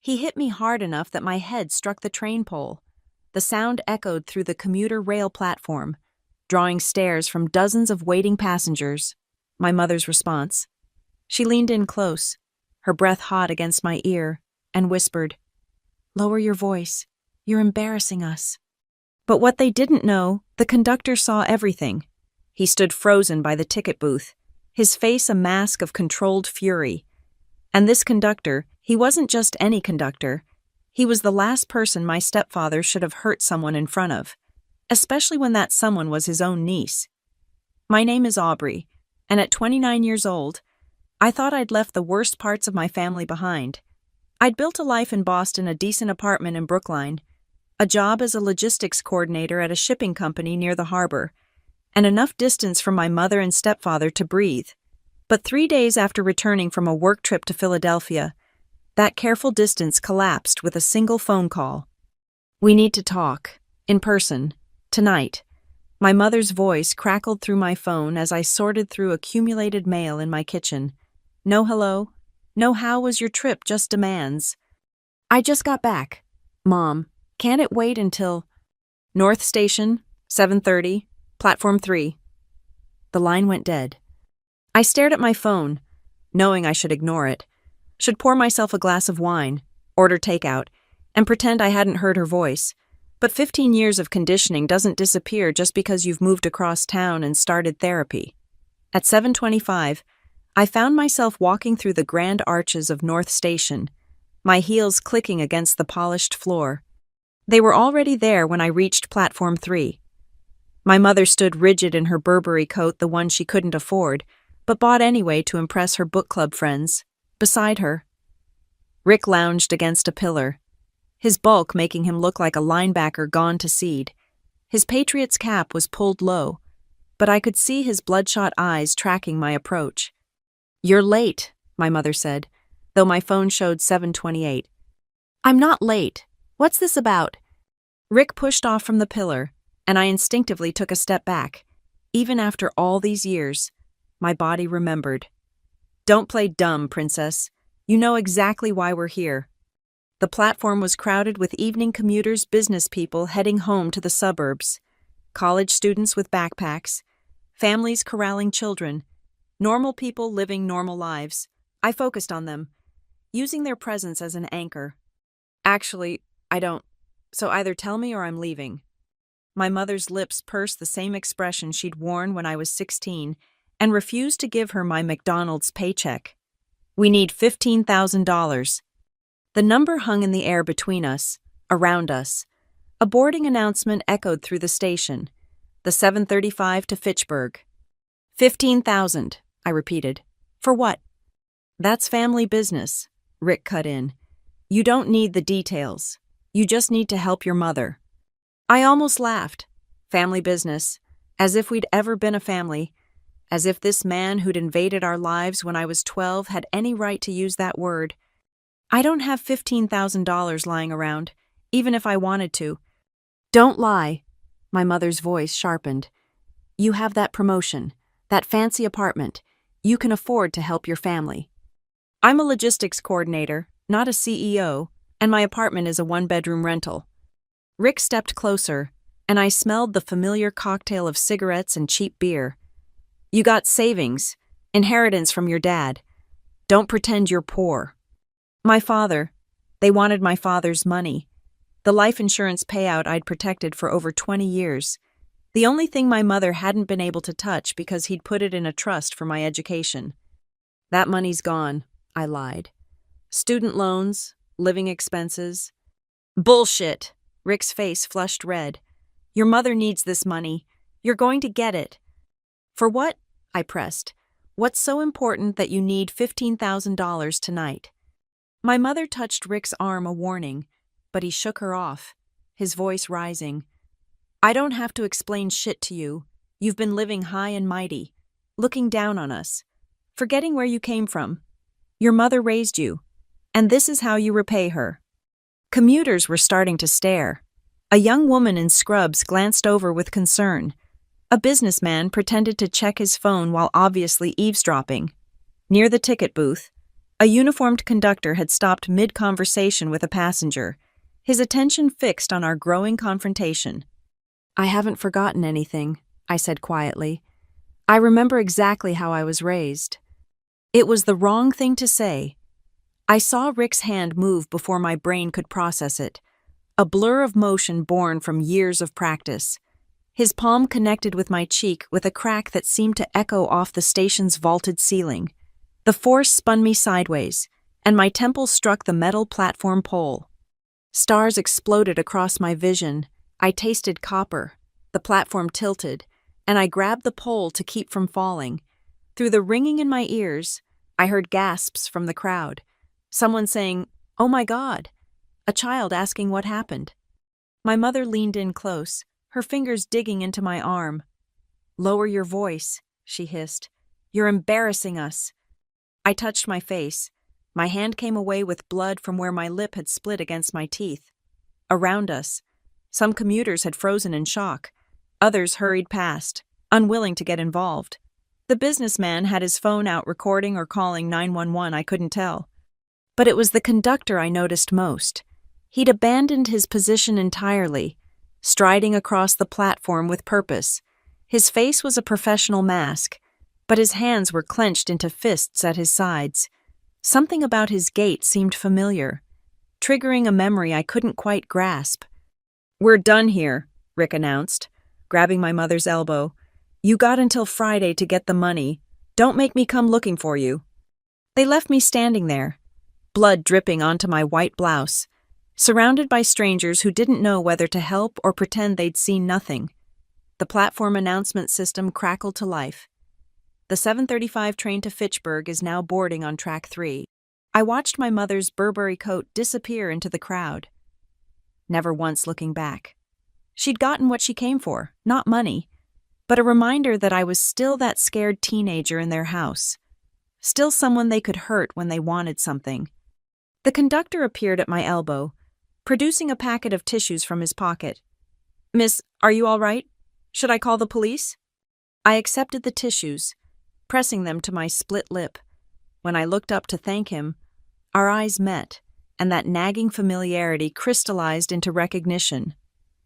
He hit me hard enough that my head struck the train pole. The sound echoed through the commuter rail platform, drawing stares from dozens of waiting passengers. My mother's response. She leaned in close, her breath hot against my ear, and whispered, "Lower your voice. You're embarrassing us." But what they didn't know, the conductor saw everything. He stood frozen by the ticket booth, his face a mask of controlled fury. And this conductor, he wasn't just any conductor. He was the last person my stepfather should have hurt someone in front of, especially when that someone was his own niece. My name is Aubrey, and at 29 years old, I thought I'd left the worst parts of my family behind. I'd built a life in Boston, a decent apartment in Brookline, a job as a logistics coordinator at a shipping company near the harbor, and enough distance from my mother and stepfather to breathe. But 3 days after returning from a work trip to Philadelphia, that careful distance collapsed with a single phone call. "We need to talk. In person. Tonight." My mother's voice crackled through my phone as I sorted through accumulated mail in my kitchen. No hello, no how was your trip, just demands. "I just got back. Mom, can't it wait until—" "North Station, 7:30, Platform 3. The line went dead. I stared at my phone, knowing I should ignore it, should pour myself a glass of wine, order takeout, and pretend I hadn't heard her voice. But 15 years of conditioning doesn't disappear just because you've moved across town and started therapy. At 7:25, I found myself walking through the grand arches of North Station, my heels clicking against the polished floor. They were already there when I reached Platform 3. My mother stood rigid in her Burberry coat, the one she couldn't afford, but bought anyway to impress her book club friends. Beside her, Rick lounged against a pillar, his bulk making him look like a linebacker gone to seed. His Patriots cap was pulled low, but I could see his bloodshot eyes tracking my approach. "You're late," my mother said, though my phone showed 7:28. "I'm not late. What's this about?" Rick pushed off from the pillar, and I instinctively took a step back. Even after all these years, my body remembered. "Don't play dumb, princess. You know exactly why we're here." The platform was crowded with evening commuters, business people heading home to the suburbs, college students with backpacks, families corralling children, normal people living normal lives. I focused on them, using their presence as an anchor. "Actually, I don't. So either tell me or I'm leaving." My mother's lips pursed the same expression she'd worn when I was 16 and refused to give her my McDonald's paycheck. "We need $15,000. The number hung in the air between us, around us. A boarding announcement echoed through the station. The 7:35 to Fitchburg. 15,000, I repeated. "For what?" "That's family business," Rick cut in. "You don't need the details. You just need to help your mother." I almost laughed. Family business. As if we'd ever been a family. As if this man who'd invaded our lives when I was 12 had any right to use that word. "I don't have $15,000 lying around, even if I wanted to." "Don't lie." My mother's voice sharpened. "You have that promotion, that fancy apartment. You can afford to help your family." "I'm a logistics coordinator, not a CEO, and my apartment is a one-bedroom rental." Rick stepped closer, and I smelled the familiar cocktail of cigarettes and cheap beer. "You got savings, inheritance from your dad. Don't pretend you're poor." They wanted my father's money. The life insurance payout I'd protected for over 20 years. The only thing my mother hadn't been able to touch because he'd put it in a trust for my education. "That money's gone," I lied. "Student loans, living expenses." "Bullshit!" Rick's face flushed red. "Your mother needs this money. You're going to get it." "For what?" I pressed. "What's so important that you need $15,000 tonight?" My mother touched Rick's arm, a warning, but he shook her off, his voice rising. "I don't have to explain shit to you. You've been living high and mighty, looking down on us, forgetting where you came from. Your mother raised you, and this is how you repay her." Commuters were starting to stare. A young woman in scrubs glanced over with concern. A businessman pretended to check his phone while obviously eavesdropping. Near the ticket booth, A uniformed conductor had stopped mid-conversation with a passenger, his attention fixed on our growing confrontation. "I haven't forgotten anything," I said quietly. "I remember exactly how I was raised." It was the wrong thing to say. I saw Rick's hand move before my brain could process it, a blur of motion born from years of practice. His palm connected with my cheek with a crack that seemed to echo off the station's vaulted ceiling. The force spun me sideways, and my temple struck the metal platform pole. Stars exploded across my vision. I tasted copper. The platform tilted, and I grabbed the pole to keep from falling. Through the ringing in my ears, I heard gasps from the crowd. Someone saying, "Oh my God!" A child asking what happened. My mother leaned in close, her fingers digging into my arm. "Lower your voice," she hissed. "You're embarrassing us." I touched my face. My hand came away with blood from where my lip had split against my teeth. Around us, some commuters had frozen in shock. Others hurried past, unwilling to get involved. The businessman had his phone out recording or calling 911, I couldn't tell. But it was the conductor I noticed most. He'd abandoned his position entirely, striding across the platform with purpose. His face was a professional mask, but his hands were clenched into fists at his sides. Something about his gait seemed familiar, triggering a memory I couldn't quite grasp. "We're done here," Rick announced, grabbing my mother's elbow. "You got until Friday to get the money. Don't make me come looking for you." They left me standing there, blood dripping onto my white blouse, surrounded by strangers who didn't know whether to help or pretend they'd seen nothing. The platform announcement system crackled to life. The 7:35 train to Fitchburg is now boarding on track 3. I watched my mother's Burberry coat disappear into the crowd, never once looking back. She'd gotten what she came for, not money, but a reminder that I was still that scared teenager in their house, still someone they could hurt when they wanted something. The conductor appeared at my elbow, producing a packet of tissues from his pocket. "Miss, are you all right? Should I call the police?" I accepted the tissues, pressing them to my split lip. When I looked up to thank him, our eyes met, and that nagging familiarity crystallized into recognition.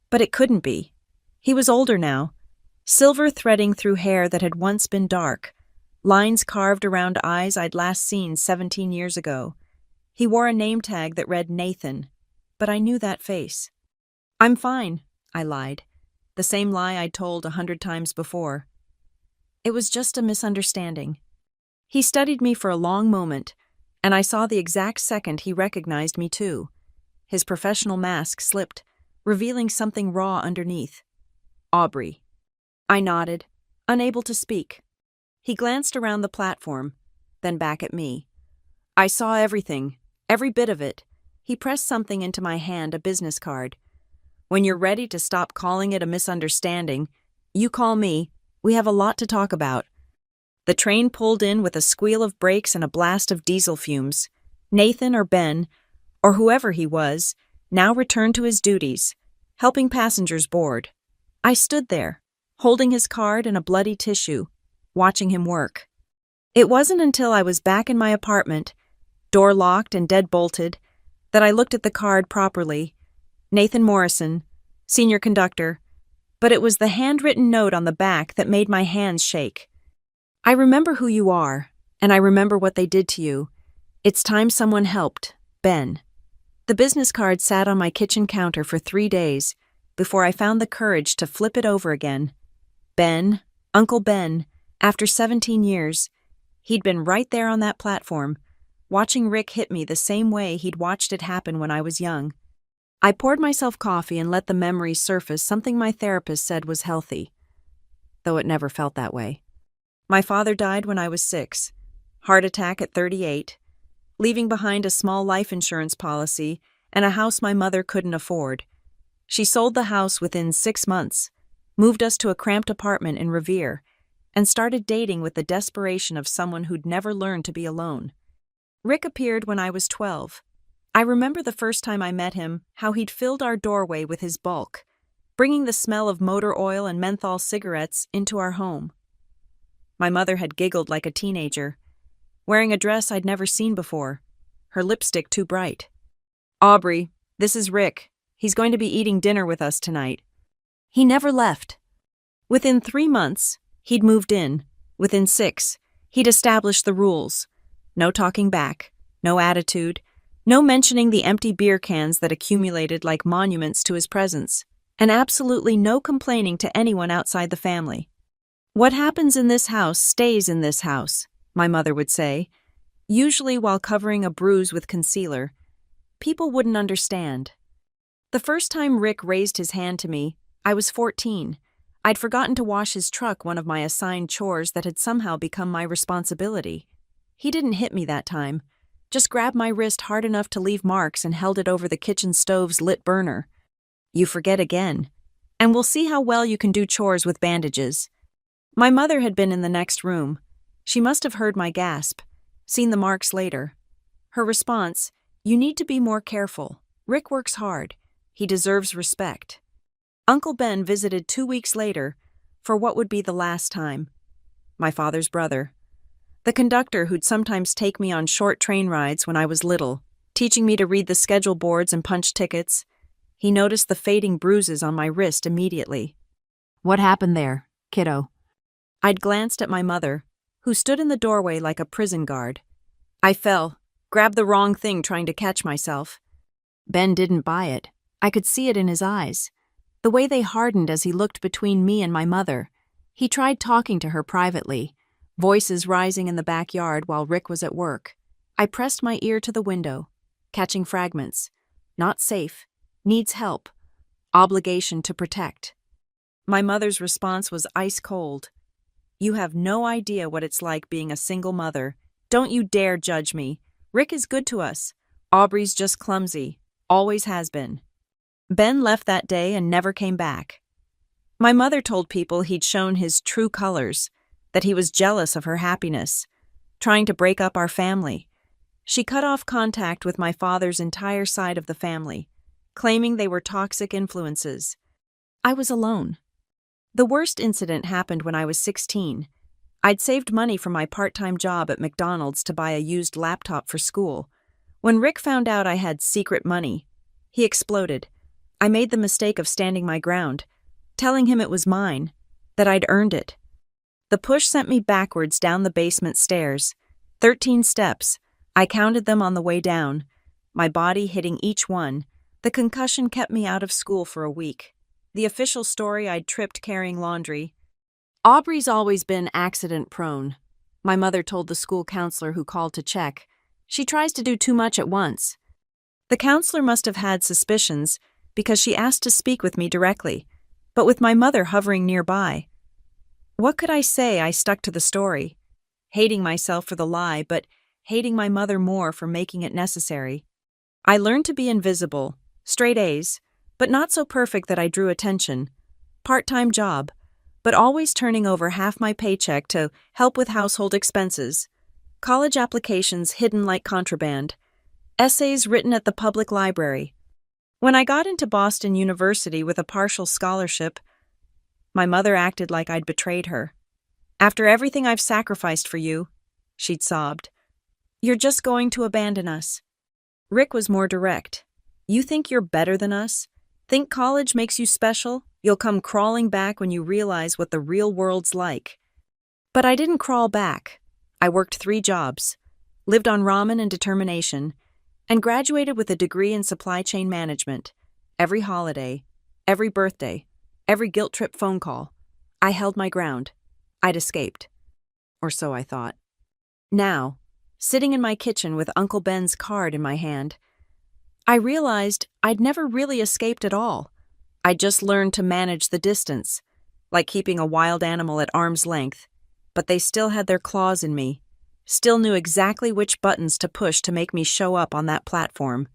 But it couldn't be. He was older now, silver threading through hair that had once been dark, lines carved around eyes I'd last seen 17 years ago. He wore a name tag that read Nathan, but I knew that face. "I'm fine," I lied, the same lie I'd told 100 times before. It was just a misunderstanding. He studied me for a long moment, and I saw the exact second he recognized me too. His professional mask slipped, revealing something raw underneath. "Aubrey." I nodded, unable to speak. He glanced around the platform, then back at me. "I saw everything, every bit of it." He pressed something into my hand, a business card. "When you're ready to stop calling it a misunderstanding, you call me. We have a lot to talk about." The train pulled in with a squeal of brakes and a blast of diesel fumes. Nathan or Ben, or whoever he was, now returned to his duties, helping passengers board. I stood there, holding his card and a bloody tissue, watching him work. It wasn't until I was back in my apartment, door locked and dead-bolted, that I looked at the card properly. Nathan Morrison, senior conductor, but it was the handwritten note on the back that made my hands shake. "I remember who you are, and I remember what they did to you. It's time someone helped. Ben." The business card sat on my kitchen counter for 3 days before I found the courage to flip it over again. Ben, Uncle Ben, after 17 years, he'd been right there on that platform, watching Rick hit me the same way he'd watched it happen when I was young. I poured myself coffee and let the memory surface, something my therapist said was healthy, though it never felt that way. My father died when I was 6, heart attack at 38, leaving behind a small life insurance policy and a house my mother couldn't afford. She sold the house within 6 months, moved us to a cramped apartment in Revere, and started dating with the desperation of someone who'd never learned to be alone. Rick appeared when I was 12. I remember the first time I met him, how he'd filled our doorway with his bulk, bringing the smell of motor oil and menthol cigarettes into our home. My mother had giggled like a teenager. wearing a dress I'd never seen before, her lipstick too bright. "Aubrey, this is Rick. He's going to be eating dinner with us tonight." He never left. Within 3 months, he'd moved in. Within 6, he'd established the rules. No talking back, no attitude, no mentioning the empty beer cans that accumulated like monuments to his presence, and absolutely no complaining to anyone outside the family. "What happens in this house stays in this house," my mother would say, usually while covering a bruise with concealer. People wouldn't understand. The first time Rick raised his hand to me, I was 14. I'd forgotten to wash his truck, one of my assigned chores that had somehow become my responsibility. He didn't hit me that time, just grabbed my wrist hard enough to leave marks and held it over the kitchen stove's lit burner. "You forget again, and we'll see how well you can do chores with bandages." My mother had been in the next room. She must have heard my gasp, seen the marks later. Her response, "You need to be more careful. Rick works hard. He deserves respect." Uncle Ben visited 2 weeks later, for what would be the last time. My father's brother. The conductor who'd sometimes take me on short train rides when I was little, teaching me to read the schedule boards and punch tickets. He noticed the fading bruises on my wrist immediately. "What happened there, kiddo?" I'd glanced at my mother, who stood in the doorway like a prison guard. "I fell, grabbed the wrong thing trying to catch myself." Ben didn't buy it. I could see it in his eyes. The way they hardened as he looked between me and my mother. He tried talking to her privately, voices rising in the backyard while Rick was at work. I pressed my ear to the window, catching fragments. Not safe, needs help, obligation to protect. My mother's response was ice cold. "You have no idea what it's like being a single mother. Don't you dare judge me. Rick is good to us. Aubrey's just clumsy, always has been." Ben left that day and never came back. My mother told people he'd shown his true colors, that he was jealous of her happiness, trying to break up our family. She cut off contact with my father's entire side of the family, claiming they were toxic influences. I was alone. The worst incident happened when I was 16. I'd saved money from my part-time job at McDonald's to buy a used laptop for school. When Rick found out I had secret money, he exploded. I made the mistake of standing my ground, telling him it was mine, that I'd earned it. The push sent me backwards down the basement stairs. 13 steps. I counted them on the way down, my body hitting each one. The concussion kept me out of school for a week. The official story, I'd tripped carrying laundry. "Aubrey's always been accident-prone," my mother told the school counselor who called to check. "She tries to do too much at once." The counselor must have had suspicions because she asked to speak with me directly, but with my mother hovering nearby. What could I say? I stuck to the story, hating myself for the lie, but hating my mother more for making it necessary. I learned to be invisible, straight A's, but not so perfect that I drew attention. Part-time job, but always turning over half my paycheck to help with household expenses. College applications hidden like contraband. Essays written at the public library. When I got into Boston University with a partial scholarship, my mother acted like I'd betrayed her. "After everything I've sacrificed for you," she'd sobbed, "you're just going to abandon us." Rick was more direct. "You think you're better than us? Think college makes you special? You'll come crawling back when you realize what the real world's like." But I didn't crawl back. I worked 3 jobs, lived on ramen and determination, and graduated with a degree in supply chain management. Every holiday, every birthday, every guilt trip phone call, I held my ground. I'd escaped. Or so I thought. Now, sitting in my kitchen with Uncle Ben's card in my hand, I realized I'd never really escaped at all. I'd just learned to manage the distance, like keeping a wild animal at arm's length, but they still had their claws in me, still knew exactly which buttons to push to make me show up on that platform.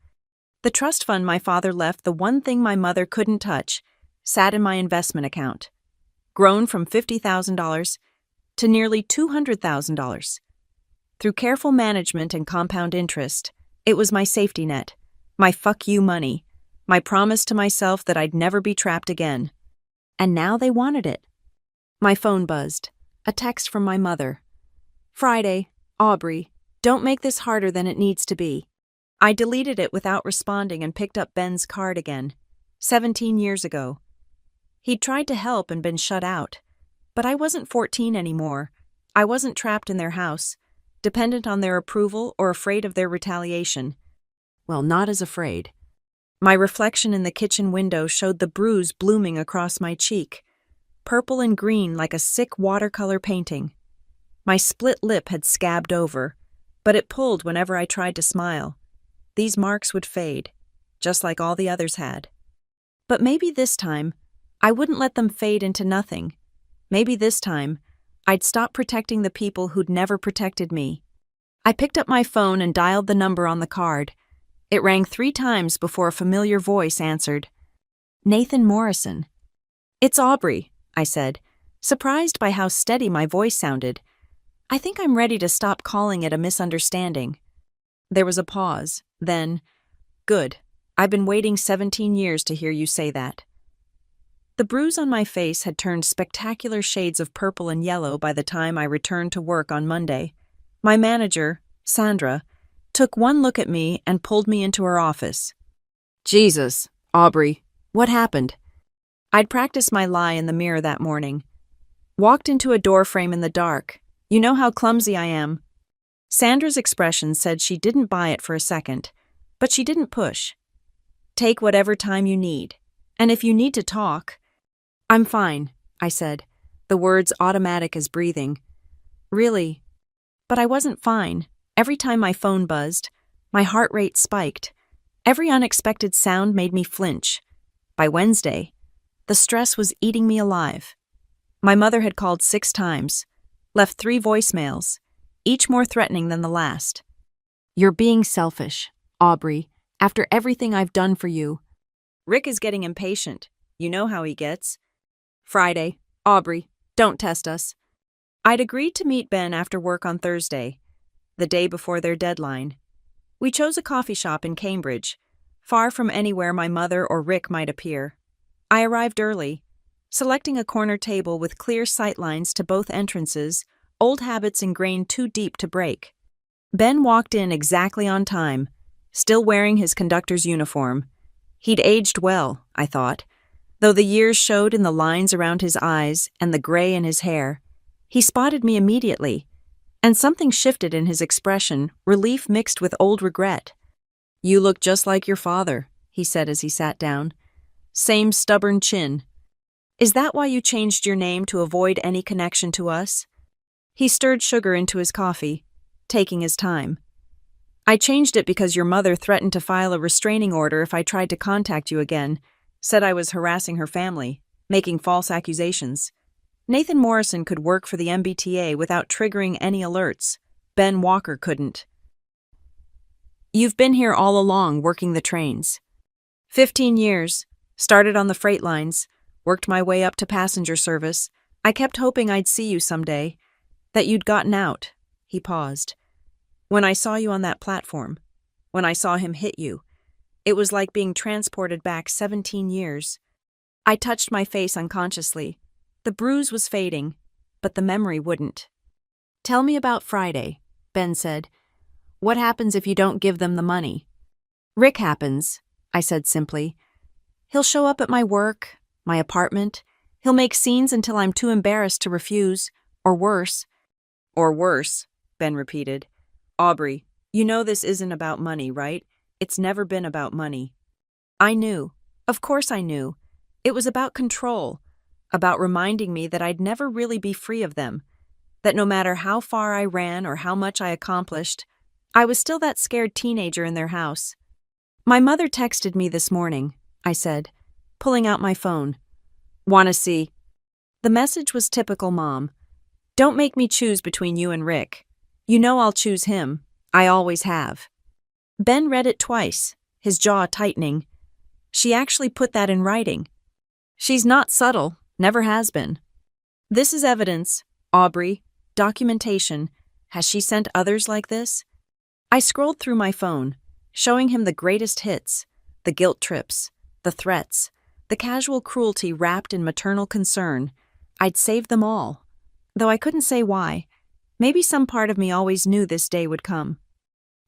The trust fund my father left, the one thing my mother couldn't touch, sat in my investment account, grown from $50,000 to nearly $200,000. Through careful management and compound interest, it was my safety net, my fuck you money, my promise to myself that I'd never be trapped again. And now they wanted it. My phone buzzed, a text from my mother. "Friday, Aubrey, Don't make this harder than it needs to be. I deleted it without responding and picked up Ben's card again. 17 years ago. He'd tried to help and been shut out. But I wasn't 14 anymore. I wasn't trapped in their house, dependent on their approval or afraid of their retaliation. Well, not as afraid. My reflection in the kitchen window showed the bruise blooming across my cheek, purple and green like a sick watercolor painting. My split lip had scabbed over, but it pulled whenever I tried to smile. These marks would fade, just like all the others had. But maybe this time, I wouldn't let them fade into nothing. Maybe this time, I'd stop protecting the people who'd never protected me. I picked up my phone and dialed the number on the card. It rang 3 times before a familiar voice answered. Nathan Morrison. It's Aubrey, I said, surprised by how steady my voice sounded. I think I'm ready to stop calling it a misunderstanding. There was a pause, then, good. I've been waiting 17 years to hear you say that. The bruise on my face had turned spectacular shades of purple and yellow by the time I returned to work on Monday. My manager, Sandra, took one look at me and pulled me into her office. Jesus, Aubrey, what happened? I'd practiced my lie in the mirror that morning. Walked into a doorframe in the dark. You know how clumsy I am. Sandra's expression said she didn't buy it for a second, but she didn't push. Take whatever time you need, and if you need to talk. I'm fine, I said, the words automatic as breathing. Really? But I wasn't fine. Every time my phone buzzed, my heart rate spiked. Every unexpected sound made me flinch. By Wednesday, the stress was eating me alive. My mother had called 6 times, left 3 voicemails, each more threatening than the last. You're being selfish, Aubrey, after everything I've done for you. Rick is getting impatient. You know how he gets. Friday, Aubrey, don't test us. I'd agreed to meet Ben after work on Thursday, the day before their deadline. We chose a coffee shop in Cambridge, far from anywhere my mother or Rick might appear. I arrived early, selecting a corner table with clear sightlines to both entrances, old habits ingrained too deep to break. Ben walked in exactly on time, still wearing his conductor's uniform. He'd aged well, I thought, though the years showed in the lines around his eyes and the gray in his hair. He spotted me immediately, and something shifted in his expression, relief mixed with old regret. You look just like your father, he said as he sat down. Same stubborn chin. Is that why you changed your name to avoid any connection to us? He stirred sugar into his coffee, taking his time. I changed it because your mother threatened to file a restraining order if I tried to contact you again, said I was harassing her family, making false accusations. Nathan Morrison could work for the MBTA without triggering any alerts. Ben Walker couldn't. You've been here all along working the trains. 15 years, started on the freight lines, worked my way up to passenger service. I kept hoping I'd see you someday, that you'd gotten out. He paused. When I saw you on that platform, when I saw him hit you, it was like being transported back 17 years. I touched my face unconsciously. The bruise was fading, but the memory wouldn't. Tell me about Friday, Ben said. What happens if you don't give them the money? Rick happens, I said simply. He'll show up at my work, my apartment. He'll make scenes until I'm too embarrassed to refuse, or worse. Or worse, Ben repeated. Aubrey, you know this isn't about money, right? It's never been about money. I knew. Of course I knew. It was about control, about reminding me that I'd never really be free of them, that no matter how far I ran or how much I accomplished, I was still that scared teenager in their house. My mother texted me this morning, I said, pulling out my phone. Want to see? The message was typical Mom. Don't make me choose between you and Rick. You know I'll choose him. I always have. Ben read it twice, his jaw tightening. She actually put that in writing. She's not subtle, never has been. This is evidence, Aubrey, documentation. Has she sent others like this? I scrolled through my phone, showing him the greatest hits, the guilt trips, the threats, the casual cruelty wrapped in maternal concern. I'd saved them all, though I couldn't say why. Maybe some part of me always knew this day would come.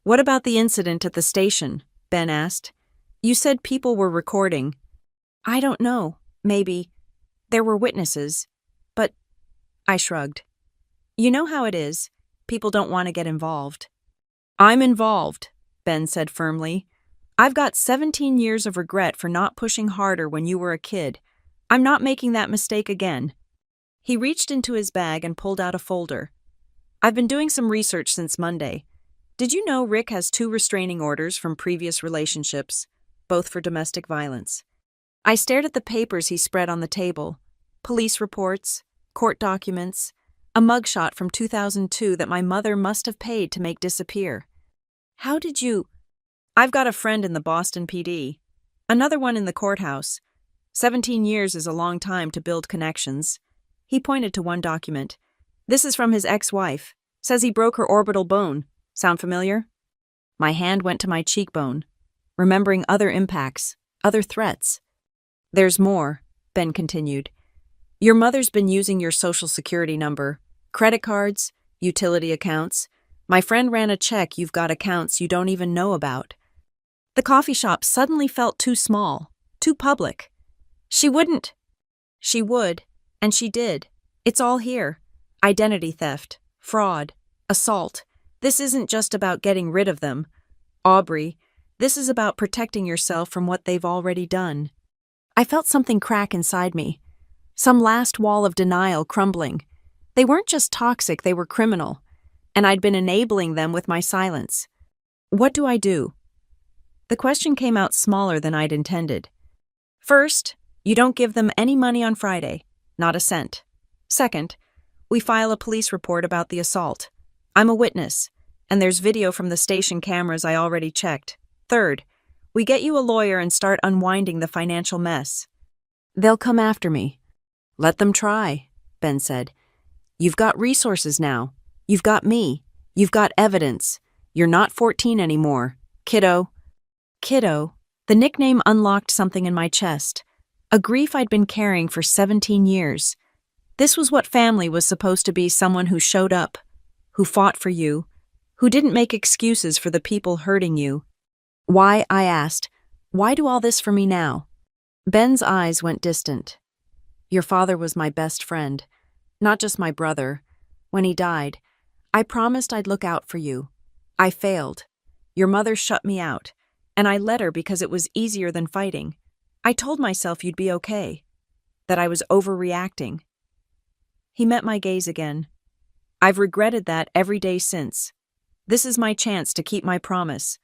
What about the incident at the station? Ben asked. You said people were recording. I don't know. Maybe. There were witnesses. But I shrugged. You know how it is. People don't want to get involved. I'm involved, Ben said firmly. I've got 17 years of regret for not pushing harder when you were a kid. I'm not making that mistake again. He reached into his bag and pulled out a folder. I've been doing some research since Monday. Did you know Rick has 2 restraining orders from previous relationships, both for domestic violence? I stared at the papers he spread on the table. Police reports, court documents, a mugshot from 2002 that my mother must have paid to make disappear. How did you... I've got a friend in the Boston PD. Another one in the courthouse. 17 years is a long time to build connections. He pointed to one document. This is from his ex-wife. Says he broke her orbital bone. Sound familiar? My hand went to my cheekbone, remembering other impacts, other threats. There's more, Ben continued. Your mother's been using your social security number, credit cards, utility accounts. My friend ran a check you've got accounts you don't even know about. The coffee shop suddenly felt too small, too public. She wouldn't. She would, and she did. It's all here. Identity theft, fraud, assault. This isn't just about getting rid of them. Aubrey, this is about protecting yourself from what they've already done. I felt something crack inside me. Some last wall of denial crumbling. They weren't just toxic, they were criminal. And I'd been enabling them with my silence. What do I do? The question came out smaller than I'd intended. First, you don't give them any money on Friday. Not a cent. Second, we file a police report about the assault. I'm a witness, and there's video from the station cameras I already checked. Third, we get you a lawyer and start unwinding the financial mess. They'll come after me. Let them try, Ben said. You've got resources now. You've got me. You've got evidence. You're not 14 anymore. Kiddo. Kiddo. The nickname unlocked something in my chest. A grief I'd been carrying for 17 years. This was what family was supposed to be, someone who showed up, who fought for you, who didn't make excuses for the people hurting you. Why, I asked, why do all this for me now? Ben's eyes went distant. Your father was my best friend, not just my brother. When he died, I promised I'd look out for you. I failed. Your mother shut me out, and I let her because it was easier than fighting. I told myself you'd be okay, that I was overreacting. He met my gaze again. I've regretted that every day since. This is my chance to keep my promise,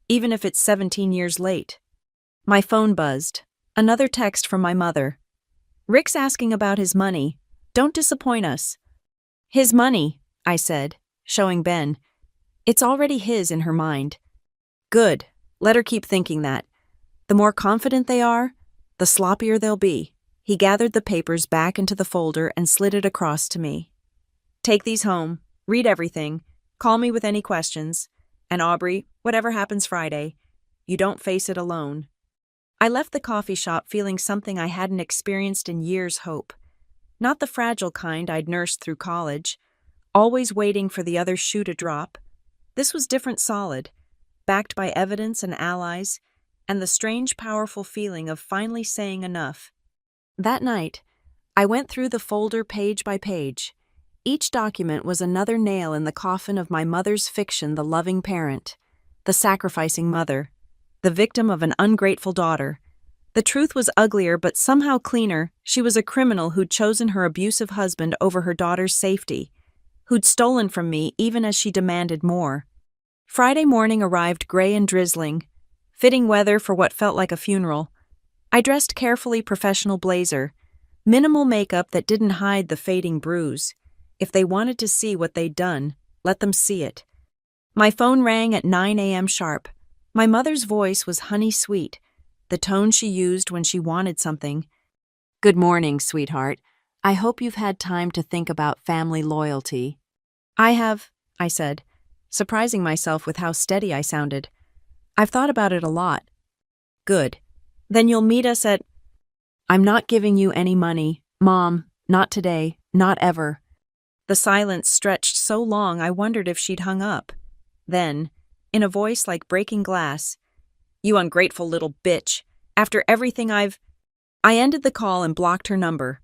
even if it's 17 years late. My phone buzzed. Another text from my mother. Rick's asking about his money. Don't disappoint us. His money, I said, showing Ben. It's already his in her mind. Good. Let her keep thinking that. The more confident they are, the sloppier they'll be. He gathered the papers back into the folder and slid it across to me. Take these home. Read everything. Call me with any questions. And Aubrey, whatever happens Friday, you don't face it alone. I left the coffee shop feeling something I hadn't experienced in years. Hope. Not the fragile kind I'd nursed through college, always waiting for the other shoe to drop. This was different, solid, backed by evidence and allies, and the strange, powerful feeling of finally saying enough. That night, I went through the folder page by page. Each document was another nail in the coffin of my mother's fiction, the loving parent, the sacrificing mother, the victim of an ungrateful daughter. The truth was uglier but somehow cleaner. She was a criminal who'd chosen her abusive husband over her daughter's safety, who'd stolen from me even as she demanded more. Friday morning arrived gray and drizzling, fitting weather for what felt like a funeral. I dressed carefully, professional blazer, minimal makeup that didn't hide the fading bruise. If they wanted to see what they'd done, let them see it. My phone rang at 9 a.m. sharp. My mother's voice was honey-sweet, the tone she used when she wanted something. Good morning, sweetheart. I hope you've had time to think about family loyalty. I have, I said, surprising myself with how steady I sounded. I've thought about it a lot. Good. Then you'll meet us at... I'm not giving you any money, Mom, not today, not ever. The silence stretched so long I wondered if she'd hung up. Then, in a voice like breaking glass, "You ungrateful little bitch. After everything I ended the call and blocked her number.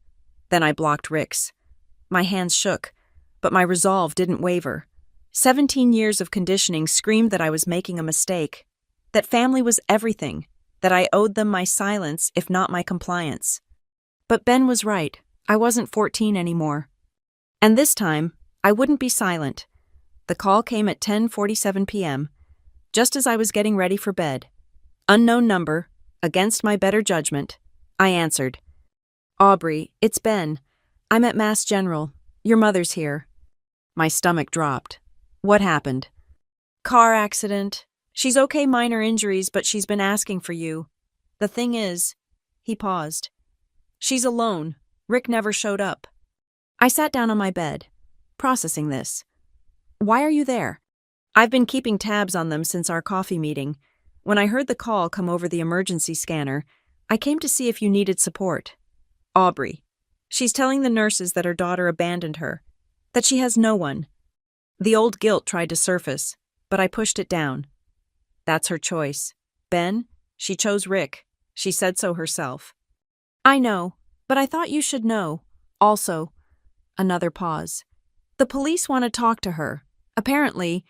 Then I blocked Rick's. My hands shook, but my resolve didn't waver. 17 years of conditioning screamed that I was making a mistake, that family was everything, that I owed them my silence if not my compliance. But Ben was right. I wasn't 14 anymore. And this time, I wouldn't be silent. The call came at 10:47 p.m., just as I was getting ready for bed. Unknown number, against my better judgment. I answered. "Aubrey, it's Ben. I'm at Mass General. Your mother's here." My stomach dropped. What happened? "Car accident. She's okay, minor injuries, but she's been asking for you. The thing is," he paused, "she's alone. Rick never showed up." I sat down on my bed, processing this. "Why are you there?" "I've been keeping tabs on them since our coffee meeting. When I heard the call come over the emergency scanner, I came to see if you needed support." "Aubrey. She's telling the nurses that her daughter abandoned her, that she has no one." The old guilt tried to surface, but I pushed it down. "That's her choice. Ben, she chose Rick. She said so herself." "I know, but I thought you should know. Also," another pause, "the police want to talk to her. Apparently,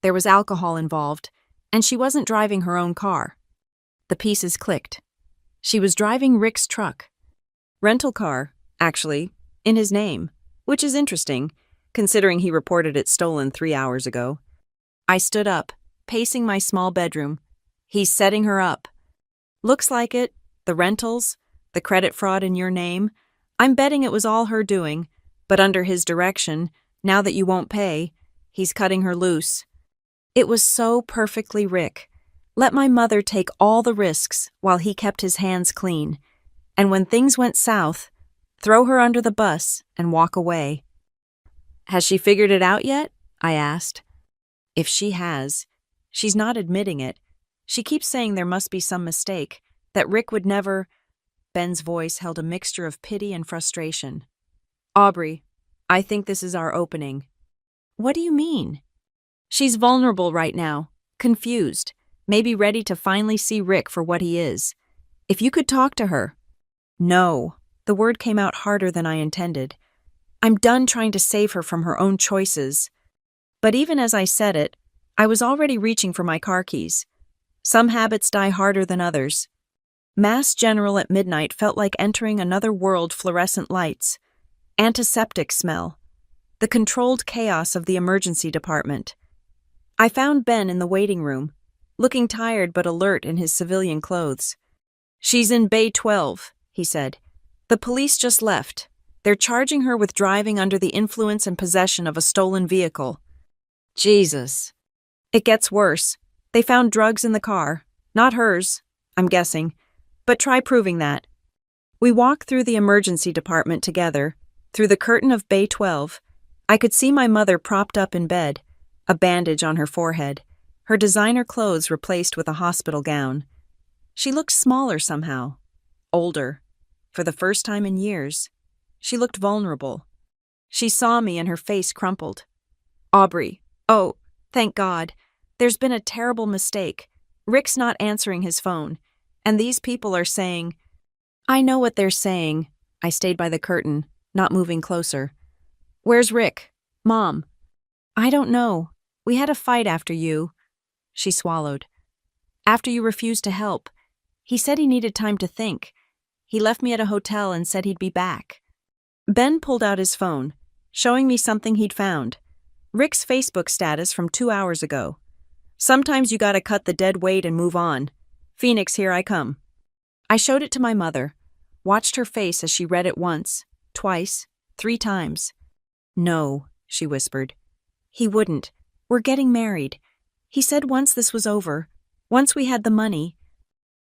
there was alcohol involved, and she wasn't driving her own car." The pieces clicked. She was driving Rick's truck. Rental car, actually, in his name, which is interesting, considering he reported it stolen 3 hours ago. I stood up, pacing my small bedroom. "He's setting her up." "Looks like it. The rentals, the credit fraud in your name. I'm betting it was all her doing, but under his direction, now that you won't pay, he's cutting her loose." It was so perfectly Rick. Let my mother take all the risks while he kept his hands clean. And when things went south, throw her under the bus and walk away. "Has she figured it out yet?" I asked. "If she has, she's not admitting it. She keeps saying there must be some mistake, that Rick would never—" Ben's voice held a mixture of pity and frustration. "Aubrey, I think this is our opening." "What do you mean?" "She's vulnerable right now, confused, maybe ready to finally see Rick for what he is. If you could talk to her—" "No." The word came out harder than I intended. "I'm done trying to save her from her own choices." But even as I said it, I was already reaching for my car keys. Some habits die harder than others. Mass General at midnight felt like entering another world. Fluorescent lights, antiseptic smell, the controlled chaos of the emergency department. I found Ben in the waiting room, looking tired but alert in his civilian clothes. "She's in Bay 12, he said. "The police just left. They're charging her with driving under the influence and possession of a stolen vehicle." Jesus. "It gets worse. They found drugs in the car. Not hers, I'm guessing. But try proving that." We walked through the emergency department together. Through the curtain of Bay 12, I could see my mother propped up in bed, a bandage on her forehead, her designer clothes replaced with a hospital gown. She looked smaller somehow, older. For the first time in years, she looked vulnerable. She saw me and her face crumpled. "Aubrey, oh, thank God. There's been a terrible mistake. Rick's not answering his phone, and these people are saying—" "I know what they're saying." I stayed by the curtain, not moving closer. "Where's Rick? Mom?" "I don't know. We had a fight after you." She swallowed. "After you refused to help. He said he needed time to think. He left me at a hotel and said he'd be back." Ben pulled out his phone, showing me something he'd found. Rick's Facebook status from 2 hours ago. "Sometimes you gotta cut the dead weight and move on. Phoenix, here I come." I showed it to my mother, watched her face as she read it once, twice, 3 times. "No," she whispered. "He wouldn't. We're getting married. He said once this was over, once we had the money."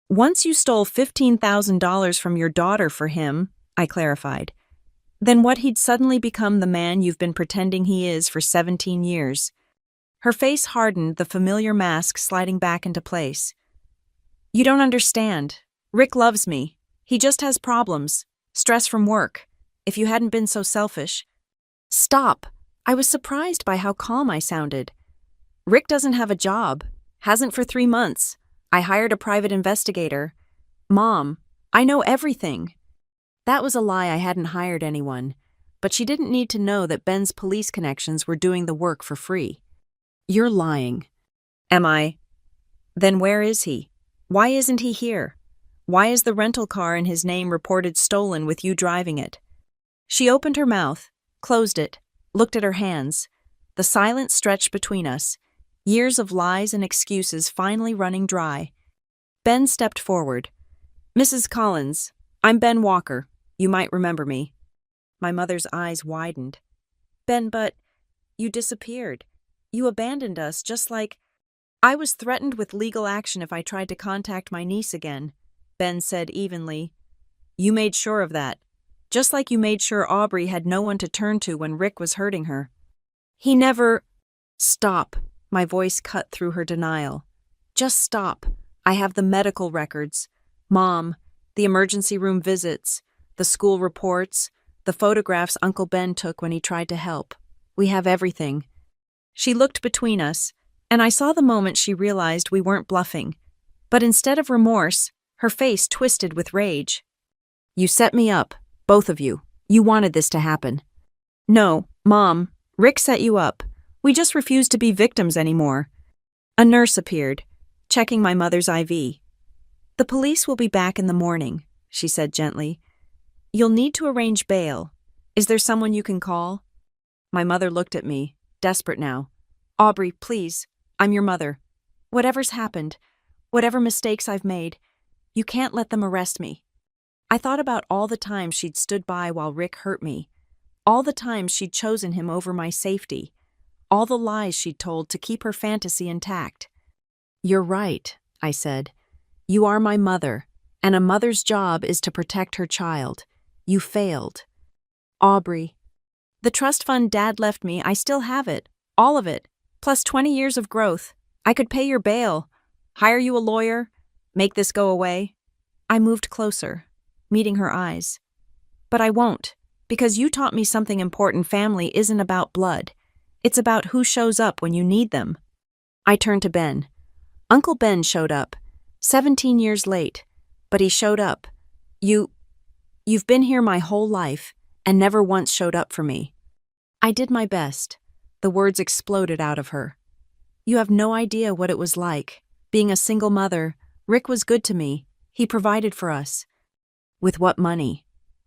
"Once you stole $15,000 from your daughter for him," I clarified. "Then what he'd suddenly become the man you've been pretending he is for 17 years. Her face hardened, the familiar mask sliding back into place. "You don't understand. Rick loves me. He just has problems. Stress from work. If you hadn't been so selfish—" "Stop!" I was surprised by how calm I sounded. Rick doesn't have a job. Hasn't for 3 months. I hired a private investigator. Mom, I know everything. That was a lie. I hadn't hired anyone. But she didn't need to know that Ben's police connections were doing the work for free. You're lying. Am I? Then where is he? Why isn't he here? Why is the rental car in his name reported stolen with you driving it? She opened her mouth, closed it, looked at her hands. The silence stretched between us, years of lies and excuses finally running dry. Ben stepped forward. Mrs. Collins, I'm Ben Walker. You might remember me. My mother's eyes widened. Ben, but you disappeared. You abandoned us just like... I was threatened with legal action if I tried to contact my niece again, Ben said evenly. You made sure of that. Just like you made sure Aubrey had no one to turn to when Rick was hurting her. He never... Stop. My voice cut through her denial. Just stop. I have the medical records. Mom, the emergency room visits, the school reports, the photographs Uncle Ben took when he tried to help. We have everything. She looked between us, and I saw the moment she realized we weren't bluffing. But instead of remorse, her face twisted with rage. You set me up, both of you. You wanted this to happen. No, Mom, Rick set you up. We just refused to be victims anymore. A nurse appeared, checking my mother's IV. The police will be back in the morning, she said gently. You'll need to arrange bail. Is there someone you can call? My mother looked at me, desperate now. Aubrey, please, I'm your mother. Whatever's happened, whatever mistakes I've made, you can't let them arrest me. I thought about all the times she'd stood by while Rick hurt me, all the times she'd chosen him over my safety, all the lies she'd told to keep her fantasy intact. You're right, I said. You are my mother, and a mother's job is to protect her child. You failed. Aubrey. The trust fund Dad left me, I still have it. All of it. Plus 20 years of growth. I could pay your bail. Hire you a lawyer. Make this go away. I moved closer, meeting her eyes. But I won't, because you taught me something important. Family isn't about blood. It's about who shows up when you need them. I turned to Ben. Uncle Ben showed up, 17 years late, but he showed up. You've been here my whole life and never once showed up for me. I did my best. The words exploded out of her. You have no idea what it was like. Being a single mother, Rick was good to me. He provided for us. With what money?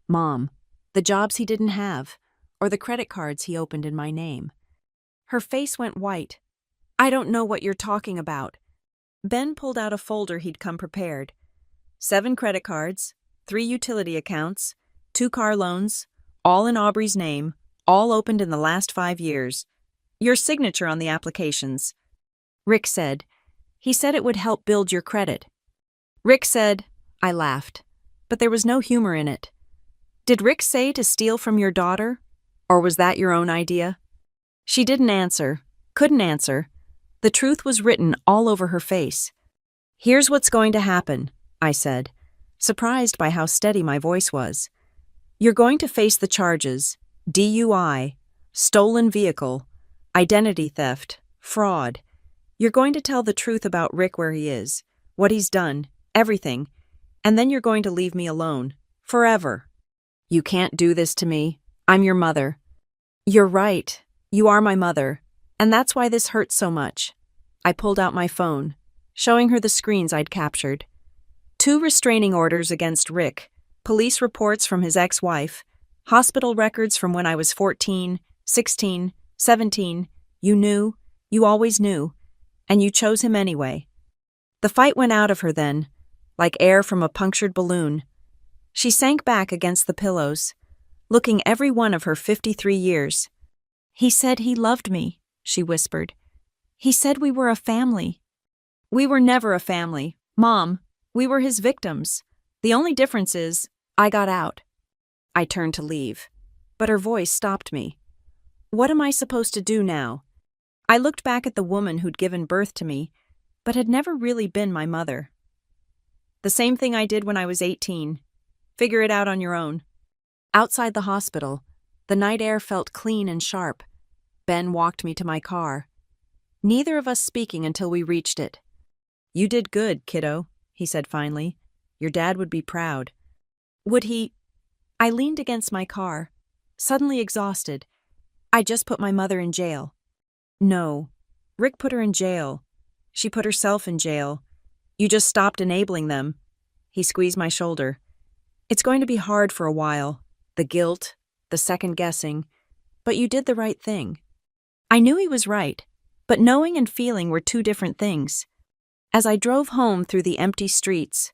Mom, the jobs he didn't have, or the credit cards he opened in my name. Her face went white. I don't know what you're talking about. Ben pulled out a folder he'd come prepared. 7 credit cards, 3 utility accounts, 2 car loans, all in Aubrey's name, all opened in the last 5 years. Your signature on the applications. Rick said. He said it would help build your credit. Rick said, I laughed, but there was no humor in it. Did Rick say to steal from your daughter? Or was that your own idea? She didn't answer, couldn't answer. The truth was written all over her face. Here's what's going to happen, I said, surprised by how steady my voice was. You're going to face the charges: DUI, stolen vehicle, identity theft, fraud. You're going to tell the truth about Rick, where he is, what he's done, everything, and then you're going to leave me alone, forever. You can't do this to me. I'm your mother. You're right. You are my mother, and that's why this hurts so much. I pulled out my phone, showing her the screens I'd captured. 2 restraining orders against Rick, police reports from his ex-wife, hospital records from when I was 14, 16, 17. You knew, you always knew, and you chose him anyway. The fight went out of her then, like air from a punctured balloon. She sank back against the pillows, looking every one of her 53 years. He said he loved me, she whispered. He said we were a family. We were never a family, Mom. We were his victims. The only difference is, I got out. I turned to leave, but her voice stopped me. What am I supposed to do now? I looked back at the woman who'd given birth to me, but had never really been my mother. The same thing I did when I was 18. Figure it out on your own. Outside the hospital, the night air felt clean and sharp. Ben walked me to my car, neither of us speaking until we reached it. "You did good, kiddo," he said finally. "Your dad would be proud." Would he? I leaned against my car, suddenly exhausted. "I just put my mother in jail." "No. Rick put her in jail. She put herself in jail. You just stopped enabling them." He squeezed my shoulder. "It's going to be hard for a while. The guilt, the second guessing. But you did the right thing." I knew he was right, but knowing and feeling were two different things. As I drove home through the empty streets,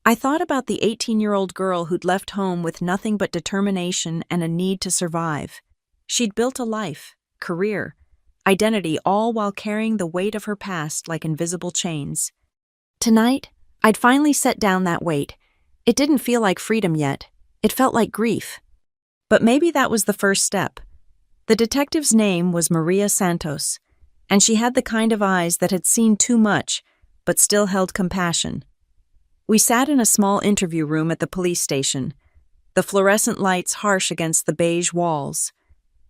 I thought about the 18-year-old girl who'd left home with nothing but determination and a need to survive. She'd built a life, career, identity, all while carrying the weight of her past like invisible chains. Tonight, I'd finally set down that weight. It didn't feel like freedom yet. It felt like grief. But maybe that was the first step. The detective's name was Maria Santos, and she had the kind of eyes that had seen too much, but still held compassion. We sat in a small interview room at the police station, the fluorescent lights harsh against the beige walls.